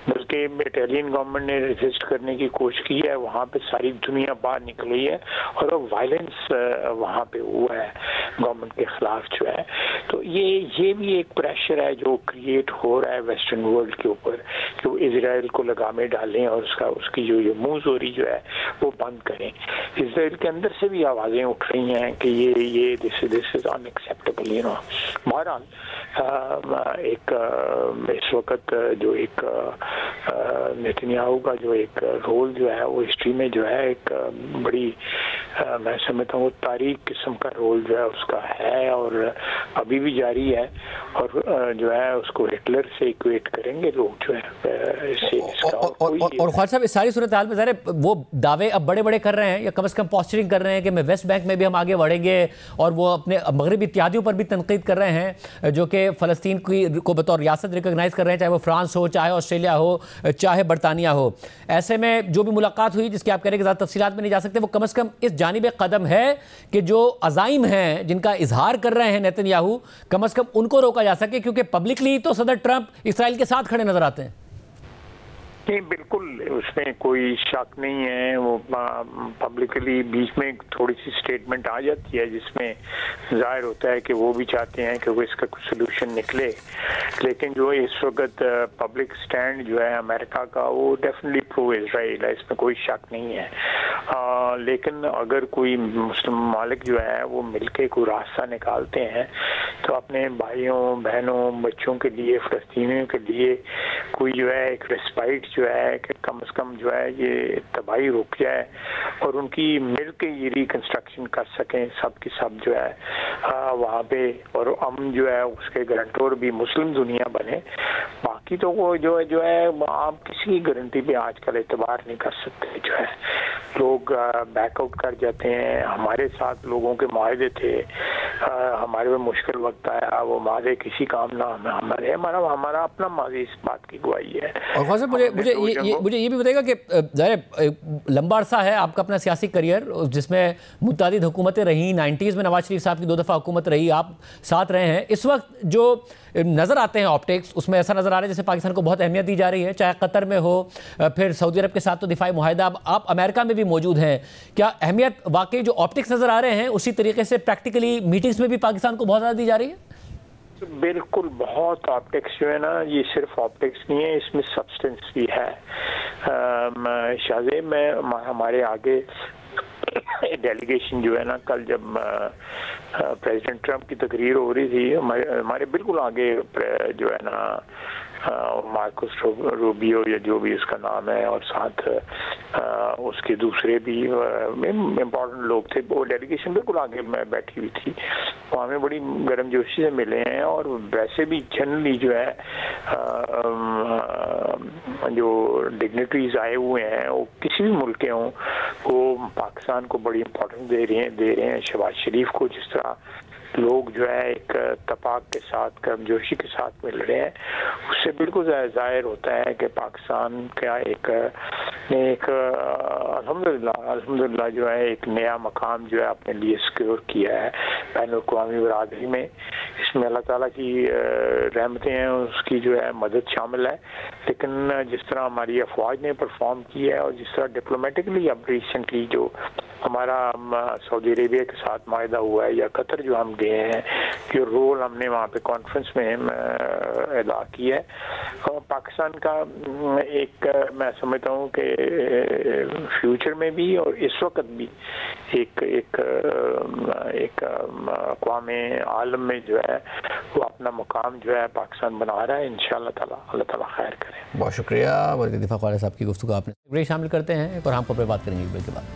बल्कि इटालियन गवर्नमेंट ने रेजिस्ट करने की कोशिश की है, वहाँ पे सारी दुनिया बाहर निकली है और वायलेंस वहाँ पे हुआ है गवर्नमेंट के खिलाफ जो है। तो ये भी एक प्रेशर है जो क्रिएट हो रहा है वेस्टर्न वर्ल्ड के ऊपर कि वो इजराइल को लगामे डालें और उसकी जो मुंहजोरी जो है वो बंद करें। इजराइल के अंदर से भी आवाज़ें उठ रही हैं कि ये this is unacceptable, you know. बहरहाल एक इस वक्त जो एक नेतन्याहू का जो एक रोल जो है वो हिस्ट्री में जो है एक बड़ी मैं समझता हूँ तारीख किस्म का रोल जो है उसका है और अभी भी जारी है और जो है उसको हिटलर से इक्वेट करेंगे लोग जो है इसका। और ख्वाजा साहब, इस सारी सूरत हाल में ज़रा वो दावे अब बड़े बड़े कर रहे हैं या कम से कम पोस्चरिंग कर रहे हैं कि मैं वेस्ट बैंक में भी हम आगे बढ़ेंगे, और वो अपने मगरबी इत्यादियों पर भी तनकीद कर रहे हैं जो कि फ़लस्तीन को बतौर रियासत रिकॉग्नाइज कर रहे हैं, चाहे वो फ्रांस हो, चाहे ऑस्ट्रेलिया हो, चाहे बरतानिया हो। ऐसे में जो भी मुलाकात हुई जिसकी आप कह रहे हैं कि ज़्यादा तफसीलात में नहीं जा सकते, वो कम से कम इस जानिब एक कदम है कि जो अज़ाइम हैं जिनका इजहार कर रहे हैं नेतन्याहू, कम से कम उनको रोका जा सके, क्योंकि पब्लिकली तो सदर ट्रंप इसराइल के साथ खड़े नजर आते हैं। नहीं, बिल्कुल उसमें कोई शक नहीं है। वो पब्लिकली बीच में थोड़ी सी स्टेटमेंट आ जाती है जिसमें जाहिर होता है कि वो भी चाहते हैं कि वो इसका कुछ सोल्यूशन निकले, लेकिन जो इस वक्त पब्लिक स्टैंड जो है अमेरिका का वो डेफिनेटली प्रो इजराइल है, इसमें कोई शक नहीं है। लेकिन अगर कोई मुस्लिम मालिक जो है वो मिलके कोई रास्ता निकालते हैं तो अपने भाइयों बहनों बच्चों के लिए, फ़लस्तीनियों के लिए कोई जो है एक रिस्पाइट जो है कि कम से कम जो है ये तबाही रुक जाए और उनकी मिल के ये रिकन्स्ट्रक्शन कर सकें सब की सब जो है वहाँ पे, और अमन जो है उसके गारंटर भी मुस्लिम दुनिया बने, बाकी की तो वो जो है आप किसी की गारंटी पे आजकल एतबार नहीं कर सकते। जो है लोग बैकआउट कर जाते हैं। हमारे साथ लोगों के माहदे थे, हमारे में मुश्किल वक्त आया, वो माहदे किसी काम ना हमारा अपना माजी इस बात की गवाही है। और ख्वाजा मुझे ये भी बताएगा कि ज़ाहिर लंबा अरसा है आपका अपना सियासी करियर, जिसमें मुतअद्दिद हुकूमतें रहीं। 90s में नवाज शरीफ साहब की 2 दफ़ा हुकूमत रही, आप साथ रहे हैं। इस वक्त जो नज़र आते हैं ऑप्टिक्स, उसमें ऐसा नज़र आ रहा है जैसे पाकिस्तान को बहुत अहमियत दी जा रही है, चाहे कतर में हो, फिर सऊदी अरब के साथ तो दिफाई मुआहदा, आप अमेरिका में भी मौजूद हैं। क्या अहमियत वाकई जो ऑप्टिक्स नज़र आ रहे हैं उसी तरीके से प्रैक्टिकली मीटिंग्स में भी पाकिस्तान को बहुत ज़्यादा दी जा रही है? बिल्कुल, बहुत ऑप्टिक्स जो है ना, ये सिर्फ ऑप्टिक्स नहीं है, इसमें सब्सटेंस भी है। शाहजेब में हमारे आगे डेलीगेशन जो है ना, कल जब प्रेसिडेंट ट्रंप की तकरीर हो रही थी, हमारे बिल्कुल आगे जो है ना मार्कस रूबियो या जो भी उसका नाम है, और साथ उसके दूसरे भी इम्पोर्टेंट लोग थे, वो डेलीगेशन बिल्कुल आगे बैठी हुई थी। वो हमें बड़ी गर्मजोशी से मिले हैं। और वैसे भी जनरली जो है जो डिग्निटरीज आए हुए हैं वो किसी भी मुल्क के हों, वो पाकिस्तान को बड़ी इम्पोर्टेंस दे रहे हैं। शहबाज शरीफ को जिस तरह लोग जो है एक तपाक के साथ, गर्मजोशी के साथ मिल रहे हैं, उससे बिल्कुल जाहिर होता है कि पाकिस्तान का एक अल्हम्दुलिल्लाह जो है एक नया मकाम जो है अपने लिए सिक्योर किया है बैनुल-अक़वामी बरादरी में। इसमें अल्लाह ताला की रहमतें हैं, उसकी जो है मदद शामिल है। लेकिन जिस तरह हमारी अफवाज ने परफॉर्म किया है और जिस तरह डिप्लोमेटिकली अब रिसेंटली जो हमारा सऊदी अरेबिया के साथ मायदा हुआ है या कतर जो हम गए हैं, जो रोल हमने वहाँ पे कॉन्फ्रेंस में अदा किया है, और पाकिस्तान का एक मैं समझता हूँ कि फ्यूचर में भी और इस वक्त भी एक अक़वाम आलम में जो है वो अपना मुकाम जो है पाकिस्तान बना रहा है। इंशाअल्लाह ताला अल्लाह ताला खैर करे। बहुत शुक्रिया वज़ीर दिफ़ा ख्वाजा साहब की गुफ्तगू आपने ब्रेक शामिल करते हैं और हम पर बात करेंगे ब्रेक के बाद।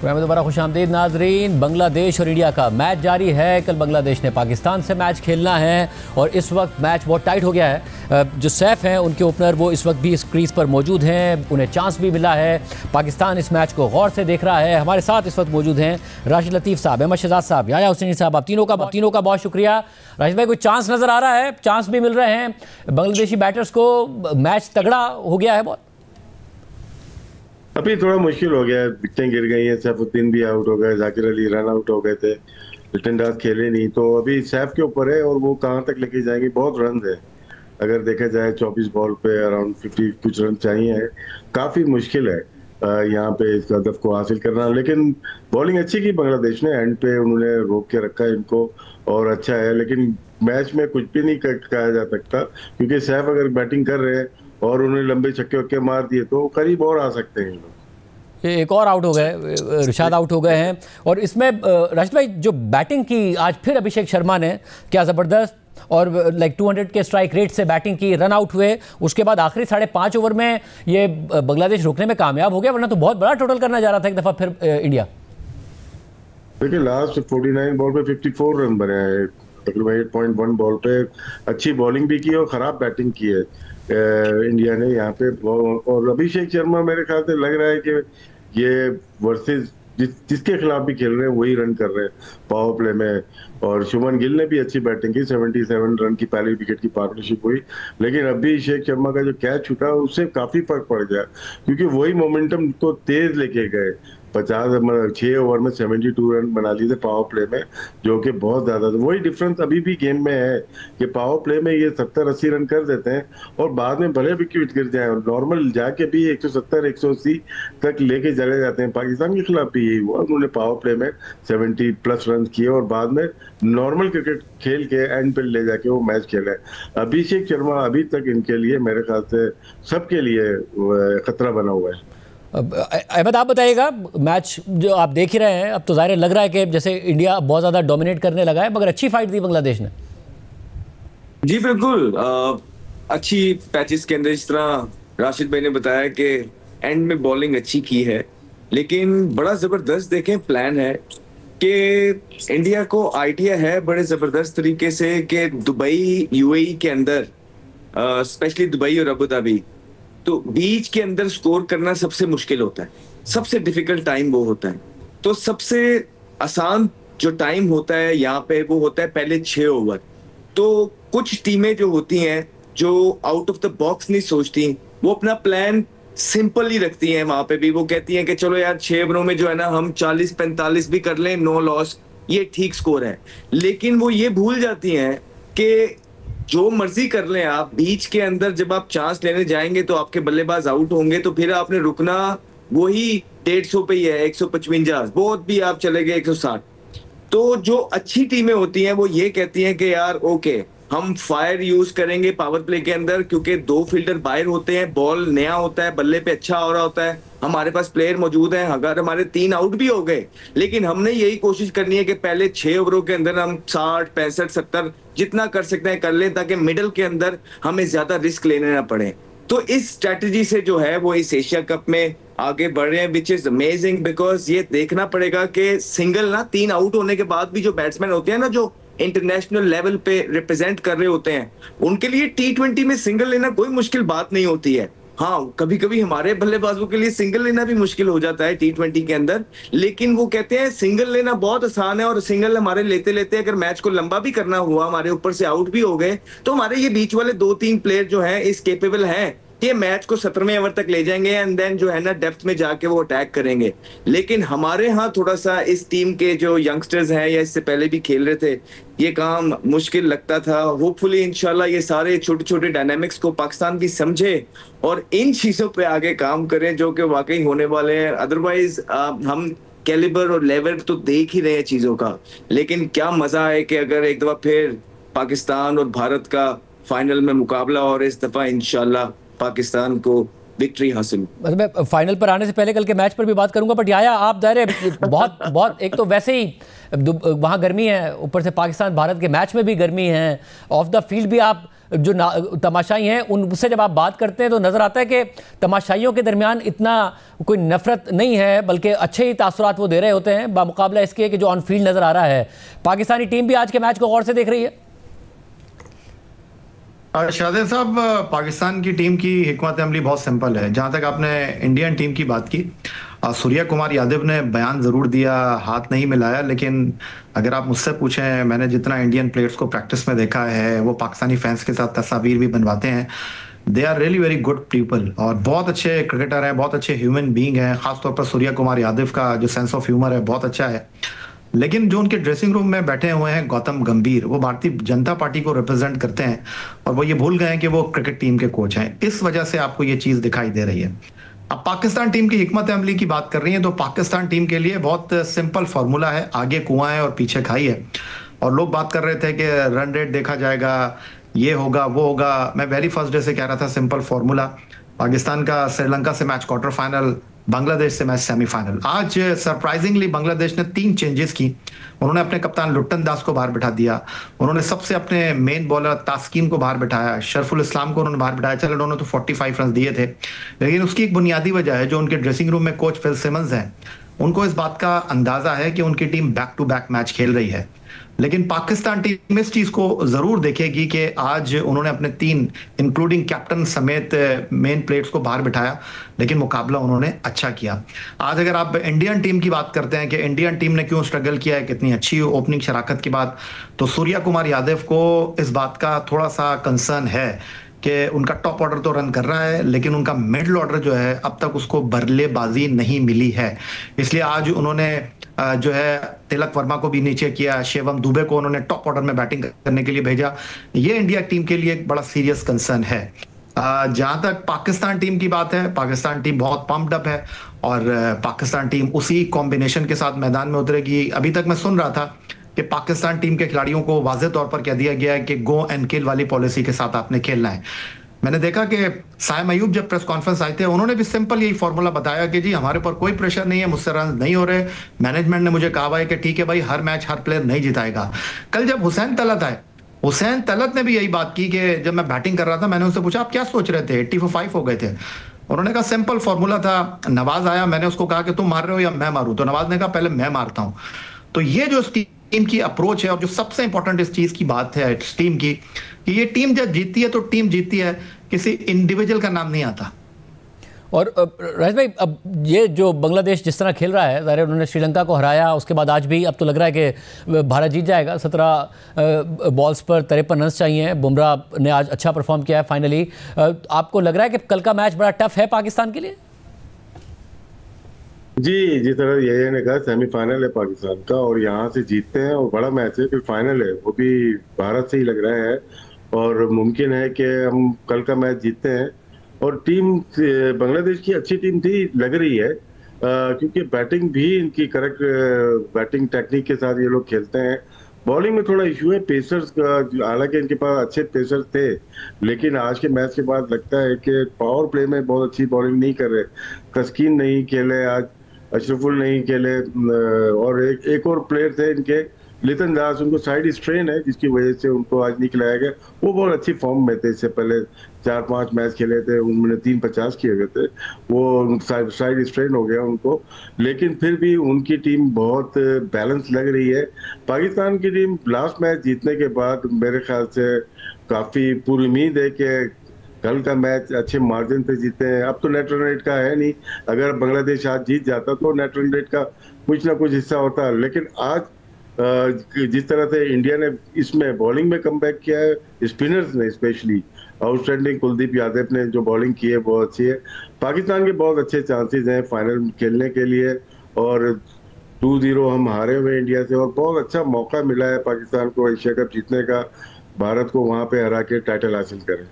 दोबारा खुशामदीद नाजरीन। बांग्लादेश और इंडिया का मैच जारी है। कल बांग्लादेश ने पाकिस्तान से मैच खेलना है और इस वक्त मैच बहुत टाइट हो गया है। जो सैफ हैं उनके ओपनर वो इस वक्त भी इस क्रीज पर मौजूद हैं, उन्हें चांस भी मिला है। पाकिस्तान इस मैच को गौर से देख रहा है। हमारे साथ इस वक्त मौजूद हैं राशिद लतीफ़ साहब, अहमद शहजाद साहब, याया हुसैनी साहब। आप तीनों का बहुत शुक्रिया। राशिद भाई, कोई चांस नज़र आ रहा है? चांस भी मिल रहे हैं बांग्लादेशी बैटर्स को? मैच तगड़ा हो गया है बहुत? अभी थोड़ा मुश्किल हो गया है, विकेटें गिर गई हैं, सैफुद्दीन भी आउट हो गए, जाकिर अली रन आउट हो गए थे, लिटन दास खेले नहीं, तो अभी सैफ के ऊपर है और वो कहाँ तक लेके जाएंगे। बहुत रन है, अगर देखा जाए 24 बॉल पे अराउंड 50 कुछ रन चाहिए है, काफी मुश्किल है यहाँ पे इस हदफ को हासिल करना। लेकिन बॉलिंग अच्छी की बांग्लादेश ने, एंड पे उन्होंने रोक के रखा इनको और अच्छा है। लेकिन मैच में कुछ भी नहीं कहा जा सकता, क्योंकि सैफ अगर बैटिंग कर रहे हैं और उन्होंने लंबे छक्के वक्के मार दिए तो करीब और आ सकते हैं लोग। एक और आउट हो गए, रिशाद आउट हो गए हैं। और इसमें राशिद भाई जो बैटिंग की आज फिर अभिषेक शर्मा ने, क्या ज़बरदस्त, और लाइक 200 के स्ट्राइक रेट से बैटिंग की, रन आउट हुए। उसके बाद आखिरी 5.5 ओवर में ये बांग्लादेश रोकने में कामयाब हो गया, वरना तो बहुत बड़ा टोटल करना जा रहा था एक दफ़ा फिर इंडिया। देखिए लास्ट 49 बॉल पे 54 रन बने हैं, तकरीबन 8.1 बॉल पे अच्छी बॉलिंग भी की और खराब बैटिंग की है इंडिया ने यहाँ पे। और अभिषेक शर्मा मेरे ख्याल से लग रहा है कि ये वर्सेस जिसके खिलाफ भी खेल रहे हैं वही रन कर रहे हैं पावर प्ले में। और शुभमन गिल ने भी अच्छी बैटिंग की, 77 रन की पहली विकेट की पार्टनरशिप हुई। लेकिन अभिषेक शर्मा का जो कैच छूटा उससे काफी फर्क पड़ गया, क्योंकि वही मोमेंटम को तेज लेके गए। 6 ओवर में 72 रन बना लिए थे पावर प्ले में, जो कि बहुत ज्यादा था। वही डिफरेंस अभी भी गेम में है कि पावर प्ले में ये 70-80 रन कर देते हैं और बाद में भले विकेट गिर जाए, नॉर्मल जाके भी 170-180 तक लेके चले जाते हैं। पाकिस्तान के खिलाफ भी यही हुआ, उन्होंने पावर प्ले में 70+ रन किए और बाद में नॉर्मल क्रिकेट खेल के एंड पे ले जाके वो मैच खेले। अभिषेक शर्मा अभी तक इनके लिए मेरे ख्याल से सबके लिए खतरा बना हुआ है। अहमद आप बताइएगा, मैच जो आप देख ही रहे हैं, अब तो ज़ाहिर लग रहा है कि जैसे इंडिया बहुत ज़्यादा डोमिनेट करने लगा है, मगर अच्छी फाइट दी बांग्लादेश ने। जी बिल्कुल, अच्छी पैचेस के अंदर, जिस तरह राशिद भाई ने बताया कि एंड में बॉलिंग अच्छी की है, लेकिन बड़ा ज़बरदस्त देखें प्लान है कि इंडिया को आइडिया है बड़े जबरदस्त तरीके से कि दुबई यूएई के अंदर, स्पेशली दुबई और अबू धाबी, तो बीच के अंदर स्कोर करना सबसे मुश्किल होता है, सबसे डिफिकल्ट टाइम वो होता है। तो सबसे आसान जो टाइम होता है यहाँ पे वो होता है पहले 6 ओवर। तो कुछ टीमें जो होती हैं जो आउट ऑफ द बॉक्स नहीं सोचती, वो अपना प्लान सिंपल ही रखती हैं। वहां पे भी वो कहती हैं कि चलो यार 6 ओवरों में जो है ना हम 40-45 भी कर लें, नो लॉस, ये ठीक स्कोर है। लेकिन वो ये भूल जाती हैं कि जो मर्जी कर लें आप, बीच के अंदर जब आप चांस लेने जाएंगे तो आपके बल्लेबाज आउट होंगे, तो फिर आपने रुकना वही 150 पे ही है, 155, बहुत भी आप चले गए 160। तो जो अच्छी टीमें होती हैं वो ये कहती हैं कि यार ओके, हम फायर यूज करेंगे पावर प्ले के अंदर, क्योंकि 2 फील्डर बाहर होते हैं, बॉल नया होता है, बल्ले पे अच्छा हो रहा होता है, हमारे पास प्लेयर मौजूद हैं, अगर हमारे 3 आउट भी हो गए, लेकिन हमने यही कोशिश करनी है कि पहले 6 ओवरों के अंदर हम 60, 65, 70 जितना कर सकते हैं कर लें, ताकि मिडल के अंदर हमें ज्यादा रिस्क लेने ना पड़े। तो इस स्ट्रेटजी से जो है वो इस एशिया कप में आगे बढ़ रहे हैं, विच इज अमेजिंग, बिकॉज ये देखना पड़ेगा कि सिंगल ना 3 आउट होने के बाद भी जो बैट्समैन होते हैं ना, जो इंटरनेशनल लेवल पे रिप्रेजेंट कर रहे होते हैं, उनके लिए T20 में सिंगल लेना कोई मुश्किल बात नहीं होती है। हाँ, कभी कभी हमारे बल्लेबाजों के लिए सिंगल लेना भी मुश्किल हो जाता है T20 के अंदर, लेकिन वो कहते हैं सिंगल लेना बहुत आसान है, और सिंगल हमारे लेते लेते अगर मैच को लंबा भी करना हुआ, हमारे ऊपर से आउट भी हो गए, तो हमारे ये बीच वाले 2-3 प्लेयर जो हैं इस केपेबल हैं कि मैच को 17वें ओवर तक ले जाएंगे, एंड देन जो है ना डेप्थ में जाके वो अटैक करेंगे। लेकिन हमारे यहाँ थोड़ा सा इस टीम के जो यंगस्टर्स हैं या इससे पहले भी खेल रहे थे, ये काम मुश्किल लगता था। होपफुली इंशाल्लाह ये सारे छोटे छोटे डायनामिक्स को पाकिस्तान भी समझे और इन चीजों पे आगे काम करें जो कि वाकई होने वाले हैं। अदरवाइज हम कैलिबर और लेवल तो देख ही रहे हैं चीजों का, लेकिन क्या मजा है कि अगर एक दफा फिर पाकिस्तान और भारत का फाइनल में मुकाबला, और इस दफा इंशाल्लाह पाकिस्तान को विक्ट्री हासिल। मैं फाइनल पर आने से पहले कल के मैच पर भी बात करूंगा, बट याया आप ज़ाहिर बहुत एक तो वैसे ही वहाँ गर्मी है, ऊपर से पाकिस्तान भारत के मैच में भी गर्मी है, ऑफ द फील्ड भी आप जो तमाशाई हैं उनसे जब आप बात करते हैं तो नज़र आता है कि तमाशाइयों के दरमियान इतना कोई नफरत नहीं है, बल्कि अच्छे ही तासुरात वो दे रहे होते हैं बामुकाबला इसके कि जो ऑन फील्ड नज़र आ रहा है। पाकिस्तानी टीम भी आज के मैच को गौर से देख रही है। शाहजेद साहब, पाकिस्तान की टीम की हिकमत अमली बहुत सिंपल है। जहां तक आपने इंडियन टीम की बात की, सूर्या कुमार यादव ने बयान ज़रूर दिया, हाथ नहीं मिलाया, लेकिन अगर आप मुझसे पूछें, मैंने जितना इंडियन प्लेयर्स को प्रैक्टिस में देखा है, वो पाकिस्तानी फैंस के साथ तस्वीर भी बनवाते हैं। They are really very good people और बहुत अच्छे क्रिकेटर हैं, बहुत अच्छे ह्यूमन बीइंग हैं। खासतौर पर सूर्या कुमार यादव का जो सेंस ऑफ ह्यूमर है बहुत अच्छा है। लेकिन जो उनके ड्रेसिंग रूम में बैठे हुए हैं गौतम गंभीर, वो भारतीय जनता पार्टी को रिप्रेजेंट करते हैं और वो ये भूल गए हैं कि वो क्रिकेट टीम के कोच हैं। इस वजह से आपको ये चीज दिखाई दे रही है। अब पाकिस्तान टीम की हिकमत अमली की बात कर रही है, तो पाकिस्तान टीम के लिए बहुत सिंपल फॉर्मूला है, आगे कुआं है और पीछे खाई है। और लोग बात कर रहे थे कि रन रेट देखा जाएगा, ये होगा वो होगा। मैं वेरी फर्स्ट डे से कह रहा था सिंपल फॉर्मूला, पाकिस्तान का श्रीलंका से मैच क्वार्टर फाइनल, बांग्लादेश से मैच सेमीफाइनल। आज सरप्राइजिंगली बांग्लादेश ने 3 चेंजेस की। उन्होंने अपने कप्तान लुट्टन दास को बाहर बिठा दिया, उन्होंने सबसे अपने मेन बॉलर तास्किन को बाहर बिठाया, शरफुल इस्लाम को उन्होंने बाहर बिठाया। चलो उन्होंने तो 45 रन दिए थे, लेकिन उसकी एक बुनियादी वजह है जो उनके ड्रेसिंग रूम में कोच फिल सिमंस हैं, उनको इस बात का अंदाजा है कि उनकी team back to back match खेल रही है। लेकिन पाकिस्तान टीम इस चीज को जरूर देखेगी कि आज उन्होंने अपने 3 इंक्लूडिंग कैप्टन समेत मेन प्लेयर्स को बाहर बिठाया, लेकिन मुकाबला उन्होंने अच्छा किया। आज अगर आप इंडियन टीम की बात करते हैं कि इंडियन टीम ने क्यों स्ट्रगल किया है, कितनी अच्छी ओपनिंग शराकत की बात, तो सूर्या कुमार यादव को इस बात का थोड़ा सा कंसर्न है कि उनका टॉप ऑर्डर तो रन कर रहा है, लेकिन उनका मिडिल ऑर्डर जो है अब तक उसको बल्लेबाजी नहीं मिली है। इसलिए आज उन्होंने जो है तिलक वर्मा को भी नीचे किया, शिवम दुबे को उन्होंने टॉप ऑर्डर में बैटिंग करने के लिए भेजा। ये इंडिया टीम के लिए एक बड़ा सीरियस कंसर्न है। जहां तक पाकिस्तान टीम की बात है, पाकिस्तान टीम बहुत पम्प्ड अप है और पाकिस्तान टीम उसी कॉम्बिनेशन के साथ मैदान में उतरेगी। अभी तक मैं सुन रहा था कि पाकिस्तान टीम के खिलाड़ियों को वाज़ेह तौर पर कह दिया गया है कि गो एंड किल वाली पॉलिसी के साथ आपने खेलना है। मैंने देखा कि साइम अयूब जब प्रेस कॉन्फ्रेंस आए थे, उन्होंने भी सिंपल यही फॉर्मूला बताया कि जी हमारे पर कोई प्रेशर नहीं है, मुझसे रन नहीं हो रहे, मैनेजमेंट ने मुझे कहा है कि ठीक है भाई, हर मैच हर प्लेयर नहीं जिताएगा। कल जब हुसैन तलत आए, हुसैन तलत ने भी यही बात की कि जब मैं बैटिंग कर रहा था, मैंने उनसे पूछा आप क्या सोच रहे थे, 80 for 5 हो गए थे। उन्होंने कहा सिंपल फॉर्मूला था, नवाज आया, मैंने उसको कहा कि तुम मार रहे हो या मैं मारूं, तो नवाज ने कहा पहले मैं मारता हूं। तो ये जो टीम की अप्रोच है और जो सबसे इंपॉर्टेंट इस चीज की बात है इस टीम की कि ये टीम जब जीतती है तो टीम जीतती है, किसी इंडिविजुअल का नाम नहीं आता। और राजेश भाई, अब ये जो बांग्लादेश जिस तरह खेल रहा है, ज़ाहिर है उन्होंने श्रीलंका को हराया, उसके बाद आज भी अब तो लग रहा है कि भारत जीत जाएगा। 17 बॉल्स पर 53 रन चाहिए। बुमराह ने आज अच्छा परफॉर्म किया है फाइनली। आपको लग रहा है कि कल का मैच बड़ा टफ है पाकिस्तान के लिए? जी, जिस तरह ये ने कहा, सेमीफाइनल है पाकिस्तान का और यहाँ से जीतते हैं और बड़ा मैच है, फिर फाइनल है, वो भी भारत से ही लग रहा है और मुमकिन है कि हम कल का मैच जीतते हैं। और टीम बांग्लादेश की अच्छी टीम थी, लग रही है, क्योंकि बैटिंग भी इनकी करेक्ट बैटिंग टेक्निक के साथ ये लोग खेलते हैं। बॉलिंग में थोड़ा इशू है पेसर्स का, हालांकि इनके पास अच्छे पेसर्स थे, लेकिन आज के मैच के बाद लगता है कि पावर प्ले में बहुत अच्छी बॉलिंग नहीं कर रहे। तस्कीन नहीं खेले आज, अशरफुल नहीं खेले, और एक और प्लेयर थे इनके, लितन दास, उनको साइड स्ट्रेन है जिसकी वजह से उनको आज नहीं खिलाया गया। वो बहुत अच्छी फॉर्म में थे, इससे पहले 4-5 मैच खेले थे, उन्होंने 350 किए हुए थे, वो साइड स्ट्रेन हो गया उनको, लेकिन फिर भी उनकी टीम बहुत बैलेंस लग रही है। पाकिस्तान की टीम लास्ट मैच जीतने के बाद मेरे ख्याल से काफी पूरी उम्मीद है कि कल का मैच अच्छे मार्जिन पे जीते हैं। अब तो नेट रन रेट का है नहीं, अगर बांग्लादेश आज जीत जाता तो नेट रन रेट का कुछ ना कुछ हिस्सा होता, लेकिन आज जिस तरह से इंडिया ने इसमें बॉलिंग में कमबैक किया है, स्पिनर्स ने स्पेशली आउटस्टैंडिंग, कुलदीप यादव ने जो बॉलिंग की है बहुत अच्छी है। पाकिस्तान के बहुत अच्छे चांसेस हैं फाइनल खेलने के लिए, और 2-0 हम हारे हुए इंडिया से, और बहुत अच्छा मौका मिला है पाकिस्तान को एशिया कप जीतने का, भारत को वहां पे हरा के टाइटल हासिल करें।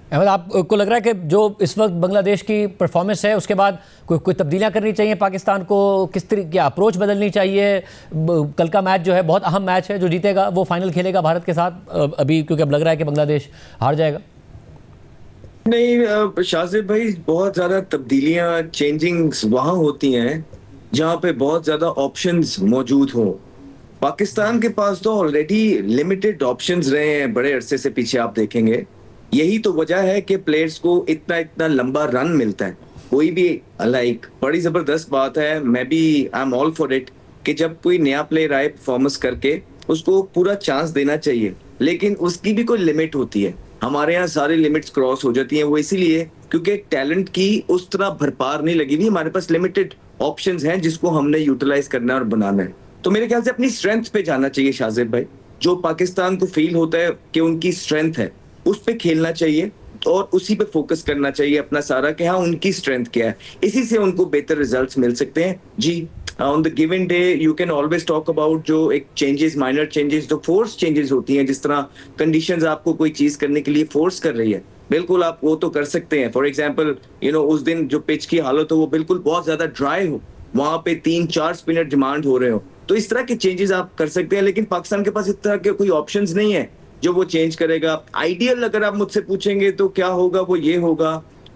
अहमद, आपको लग रहा है कि जो इस वक्त बांग्लादेश की परफॉर्मेंस है उसके बाद कोई तब्दीलियां करनी चाहिए पाकिस्तान को? किस तरीके की अप्रोच बदलनी चाहिए? कल का मैच जो है बहुत अहम मैच है, जो जीतेगा वो फाइनल खेलेगा भारत के साथ अभी, क्योंकि अब लग रहा है कि बांग्लादेश हार जाएगा। नहीं शाजिब भाई, बहुत ज्यादा तब्दीलियां, चेंजिंग्स वहां होती हैं जहां पे बहुत ज्यादा ऑप्शंस मौजूद हों। पाकिस्तान के पास तो ऑलरेडी लिमिटेड ऑप्शंस रहे हैं बड़े अरसे से पीछे, आप देखेंगे। यही तो वजह है कि प्लेयर्स को इतना लंबा रन मिलता है। कोई भी लाइक बड़ी जबरदस्त बात है, मैं भी I am all for it कि जब कोई नया प्लेयर आए परफॉर्मेंस करके उसको पूरा चांस देना चाहिए, लेकिन उसकी भी कोई लिमिट होती है। हमारे यहाँ सारी लिमिट्स क्रॉस हो जाती हैं, वो इसीलिए क्योंकि टैलेंट की उस तरह भरपार नहीं लगी हुई। हमारे पास लिमिटेड ऑप्शंस हैं जिसको हमने यूटिलाइज करना है और बनाना है। तो मेरे ख्याल से अपनी स्ट्रेंथ पे जाना चाहिए शाजिब भाई। जो पाकिस्तान को फील होता है कि उनकी स्ट्रेंथ है, उस पे खेलना चाहिए और उसी पे फोकस करना चाहिए अपना सारा कि हाँ उनकी स्ट्रेंथ क्या है। इसी से उनको बेहतर रिजल्ट्स मिल सकते हैं। जी, on the given day you can always talk about जो एक चेंजेस, माइनर चेंजेस, जो फोर्स चेंजेस होती हैं, जिस तरह कंडीशंस आपको कोई चीज करने के लिए फोर्स कर रही है, बिल्कुल आप वो तो कर सकते हैं। फॉर एग्जाम्पल उस दिन जो पिच की हालत हो वो बिल्कुल बहुत ज्यादा ड्राई हो, वहां पे 3-4 स्पिनर डिमांड हो रहे हो, तो इस तरह के चेंजेस आप कर सकते हैं। लेकिन पाकिस्तान के पास इस तरह के कोई ऑप्शंस नहीं है जो वो चेंज करेगा। आइडियल अगर आप मुझसे पूछेंगे तो क्या होगा, वो ये होगा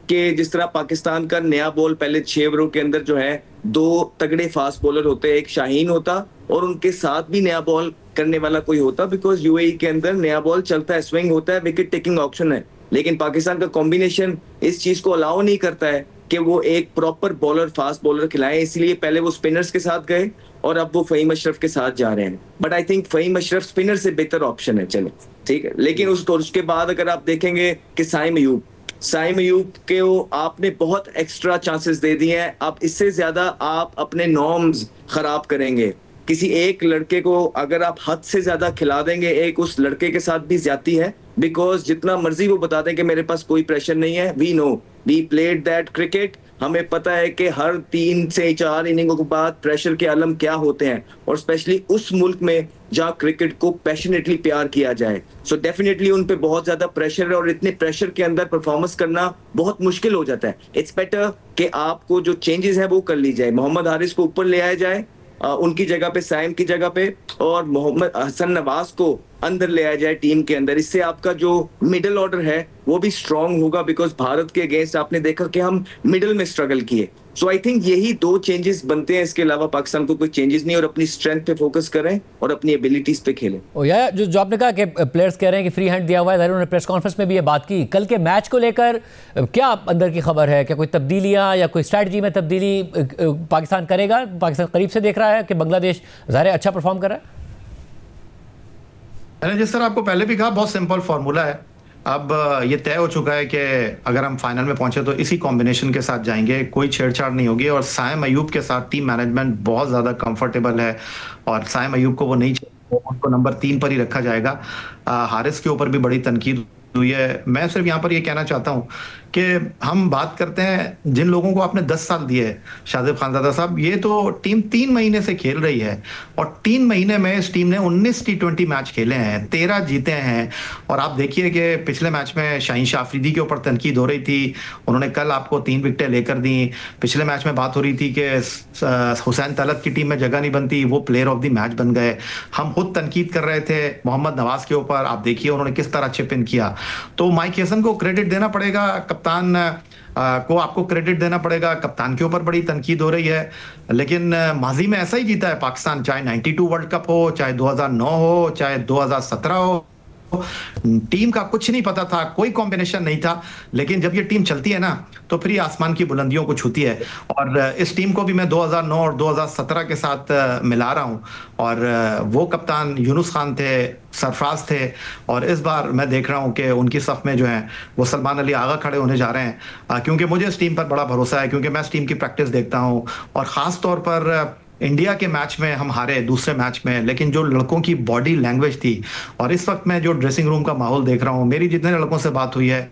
कि जिस तरह पाकिस्तान का नया बॉल, पहले 6 ओवरों के अंदर जो है 2 तगड़े फास्ट बॉलर होते हैं, एक शाहीन होता और उनके साथ भी नया बॉल करने वाला कोई होता, बिकॉज यूएई के अंदर नया बॉल चलता है, स्विंग होता है, विकेट टेकिंग ऑप्शन है। लेकिन पाकिस्तान का कॉम्बिनेशन इस चीज को अलाउ नहीं करता है कि वो एक प्रॉपर बॉलर, फास्ट बॉलर खिलाएं, इसलिए पहले वो स्पिनर्स के साथ गए और अब वो फहीम अशरफ के साथ जा रहे हैं। But I think Fahim Ashraf spinner से बेहतर ऑप्शन है, चलो ठीक है। लेकिन उसके बाद अगर आप देखेंगे कि साइम अयूब के आपने बहुत एक्स्ट्रा चांसेस दे दिए हैं। अब इससे ज्यादा आप अपने नॉर्म्स खराब करेंगे। किसी एक लड़के को अगर आप हद से ज्यादा खिला देंगे, एक उस लड़के के साथ भी ज्यादती है, बिकॉज जितना मर्जी वो बता दें कि मेरे पास कोई प्रेशर नहीं है, we know, we played that cricket, हमें पता है कि हर 3 से 4 इनिंगों के बाद प्रेशर के आलम क्या होते हैं, और स्पेशली उस मुल्क में जहां क्रिकेट को पैशनेटली प्यार किया जाए। सो डेफिनेटली उन पे बहुत ज्यादा प्रेशर है और इतने प्रेशर के अंदर परफॉर्मेंस करना बहुत मुश्किल हो जाता है। इट्स बेटर कि आपको जो चेंजेस है वो कर ली जाए, मोहम्मद हारिस को ऊपर ले आया जाए उनकी जगह पे, साइम की जगह पे, और मोहम्मद हसन नवाज को अंदर ले आया जाए टीम के अंदर। इससे आपका जो मिडिल ऑर्डर है वो भी स्ट्रांग होगा, बिकॉज भारत के अगेंस्ट आपने देखा कि हम मिडिल में स्ट्रगल किए। सो आई थिंक यही 2 चेंजेस बनते हैं, इसके अलावा पाकिस्तान को कोई चेंजेस नहीं, और अपनी स्ट्रेंथ पे फोकस करें और अपनी एबिलिटीज पे खेलें। जो आपने कहा कि प्लेयर्स कह रहे हैं कि फ्री हैंड दिया हुआ है, उन्होंने प्रेस कॉन्फ्रेंस में भी ये बात की। कल के मैच को लेकर क्या अंदर की खबर है? क्या कोई तब्दीलियां या कोई स्ट्रैटेजी में तब्दीली पाकिस्तान करेगा? पाकिस्तान करीब से देख रहा है कि बांग्लादेश ज़ाहिर अच्छा परफॉर्म कर रहा है। मैंने जिस तरह आपको पहले भी कहा, बहुत सिंपल फॉर्मूला है। अब ये तय हो चुका है कि अगर हम फाइनल में पहुंचे तो इसी कॉम्बिनेशन के साथ जाएंगे, कोई छेड़छाड़ नहीं होगी। और साइम अयूब के साथ टीम मैनेजमेंट बहुत ज़्यादा कंफर्टेबल है और साइम अयूब को वो नहीं, उनको नंबर 3 पर ही रखा जाएगा। हारिस के ऊपर भी बड़ी तनकीद हुई है। मैं सिर्फ यहाँ पर ये कहना चाहता हूँ कि हम बात करते हैं जिन लोगों को आपने 10 साल दिए है, शाजिब खानजादा साहब, ये तो टीम 3 महीने से खेल रही है और 3 महीने में इस टीम ने 19 T20 मैच खेले हैं, 13 जीते हैं। और आप देखिए कि पिछले मैच में शाहीन शाह अफरीदी के ऊपर तनकीद हो रही थी, उन्होंने कल आपको 3 विकेटें लेकर दी। पिछले मैच में बात हो रही थी कि हुसैन तलत की टीम में जगह नहीं बनती, वो प्लेयर ऑफ द मैच बन गए। हम खुद तनकीद कर रहे थे मोहम्मद नवाज के ऊपर, आप देखिए उन्होंने किस तरह चिप इन किया। तो माइक हेसन को क्रेडिट देना पड़ेगा, कप्तान को आपको क्रेडिट देना पड़ेगा। कप्तान के ऊपर बड़ी तनकीद हो रही है, लेकिन माजी में ऐसा ही जीता है पाकिस्तान, चाहे 92 वर्ल्ड कप हो, चाहे 2009 हो, चाहे 2017 हो। टीम का कुछ नहीं पता था, कोई कॉम्बिनेशन नहीं था, लेकिन जब ये टीम चलती है ना तो फिर ये आसमान की बुलंदियों को छूती है। और इस टीम को भी मैं 2009 और 2017 के साथ मिला रहा हूं। और वो कप्तान यूनुस खान थे, सरफराज थे, और इस बार मैं देख रहा हूं कि उनकी सफ में जो है वो सलमान अली आगा खड़े होने जा रहे हैं, क्योंकि मुझे इस टीम पर बड़ा भरोसा है, क्योंकि मैं इस टीम की प्रैक्टिस देखता हूं। और ख़ास तौर पर इंडिया के मैच में हम हारे दूसरे मैच में, लेकिन जो लड़कों की बॉडी लैंग्वेज थी, और इस वक्त मैं जो ड्रेसिंग रूम का माहौल देख रहा हूँ, मेरी जितने लड़कों से बात हुई है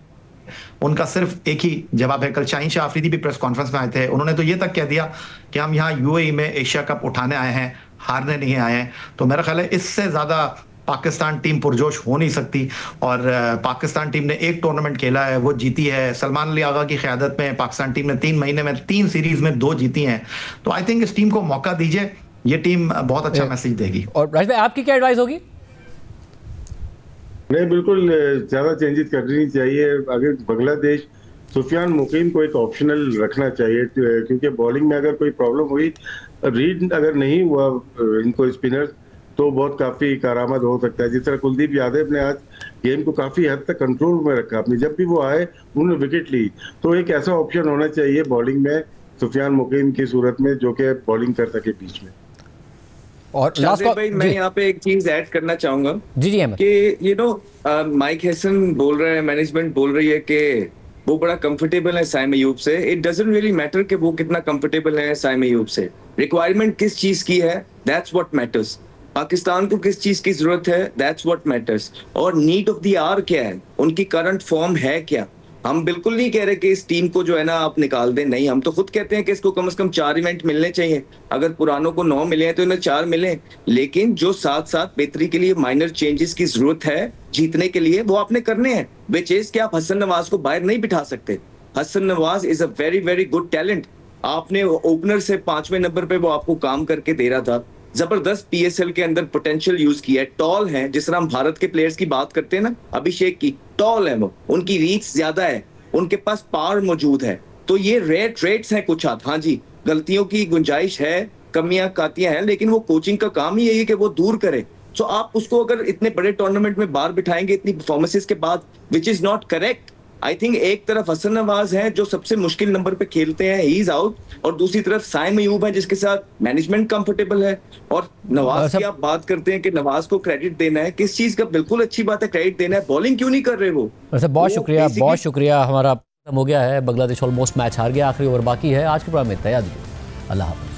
उनका सिर्फ एक ही जवाब है। कल शाहीन शाह अफरीदी भी प्रेस कॉन्फ्रेंस में आए थे, उन्होंने तो ये तक कह दिया कि हम यहाँ यूएई में एशिया कप उठाने आए हैं, हारने नहीं आए हैं। तो मेरा ख्याल है इससे ज़्यादा पाकिस्तान टीम पुरजोश हो नहीं सकती। और पाकिस्तान टीम ने एक टूर्नामेंट खेला है, वो जीती है। सलमान अली आगा की क़यादत में पाकिस्तान टीम ने 3 महीने में 3 सीरीज में 2 जीती हैं। तो आई थिंक इस टीम को मौका दीजिए, ये टीम बहुत अच्छा मैसेज देगी। और राज भाई, आपकी क्या एडवाइस होगी? नहीं, बिल्कुल ज़्यादा चेंजेस करनी चाहिए। अगर बांग्लादेश सुफियान मुकीम को एक ऑप्शनल रखना चाहिए, क्योंकि बॉलिंग में अगर कोई प्रॉब्लम हुई, रीड अगर नहीं हुआ इनको स्पिनर्स, तो बहुत काफ़ी कारामद हो सकता है। जिस तरह कुलदीप यादव ने आज गेम को काफ़ी हद तक कंट्रोल में रखा, अपनी जब भी वो आए उन्होंने विकेट ली। तो एक ऐसा ऑप्शन होना चाहिए बॉलिंग में सुफियान मुकीम की सूरत में, जो कि बॉलिंग कर सके बीच में। और भाई मैं यहाँ पे एक चीज ऐड करना चाहूंगा जी कि माइक हेसन बोल रहे हैं, मैनेजमेंट बोल रही है कि वो बड़ा कंफर्टेबल है साइम अयूब से। इट डजंट रियली मैटर कि वो कितना कंफर्टेबल है साइम अयूब से, रिक्वायरमेंट किस चीज की है, दैट्स व्हाट मैटर्स। पाकिस्तान को किस चीज की जरूरत है, दैट्स व्हाट मैटर्स। और नीड ऑफ द आवर क्या है, उनकी करंट फॉर्म है क्या। हम बिल्कुल नहीं कह रहे कि इस टीम को जो है ना आप निकाल दें, नहीं, हम तो खुद कहते हैं कि इसको कम से कम 4 इवेंट मिलने चाहिए। अगर पुरानों को 9 मिले हैं तो इन्हें 4 मिले, लेकिन जो साथ साथ बेहतरी के लिए माइनर चेंजेस की जरूरत है जीतने के लिए, वो आपने करने हैं। विच इज कि आप हसन नवाज को बाहर नहीं बिठा सकते। Hasan Nawaz is a very very good talent. आपने ओपनर से 5वें नंबर पे वो आपको काम करके दे रहा था, जबरदस्त पीएसएल के अंदर पोटेंशियल यूज किया है। टॉल है, जिस तरह हम भारत के प्लेयर्स की बात करते हैं ना, अभिषेक की टॉल है, वो उनकी रीच ज्यादा है, उनके पास पावर मौजूद है। तो ये रेयर ट्रेड्स हैं कुछ हाथ। हाँ जी, गलतियों की गुंजाइश है, कमियां कातियां हैं, लेकिन वो कोचिंग का काम ही यही है कि वो दूर करे। तो आप उसको अगर इतने बड़े टूर्नामेंट में बाहर बिठाएंगे इतनी परफॉर्मेंसेस के बाद, which is not correct. I think एक तरफ हसन नवाज है जो सबसे मुश्किल नंबर पे खेलते हैं, ही इज आउट, और दूसरी तरफ साइम अयूब है जिसके साथ मैनेजमेंट कंफर्टेबल है। और नवाज की आप बात करते हैं कि नवाज को क्रेडिट देना है, किस चीज का, बिल्कुल अच्छी बात है, क्रेडिट देना है। बॉलिंग क्यों नहीं कर रहे वो? बहुत शुक्रिया, बहुत शुक्रिया। हमारा खत्म हो गया है, बांग्लादेश ऑलमोस्ट मैच हार गया, आखिरी ओवर बाकी है। आज के प्रोग्राम में इतना, याद रखिए, अल्लाह हाफ़िज़।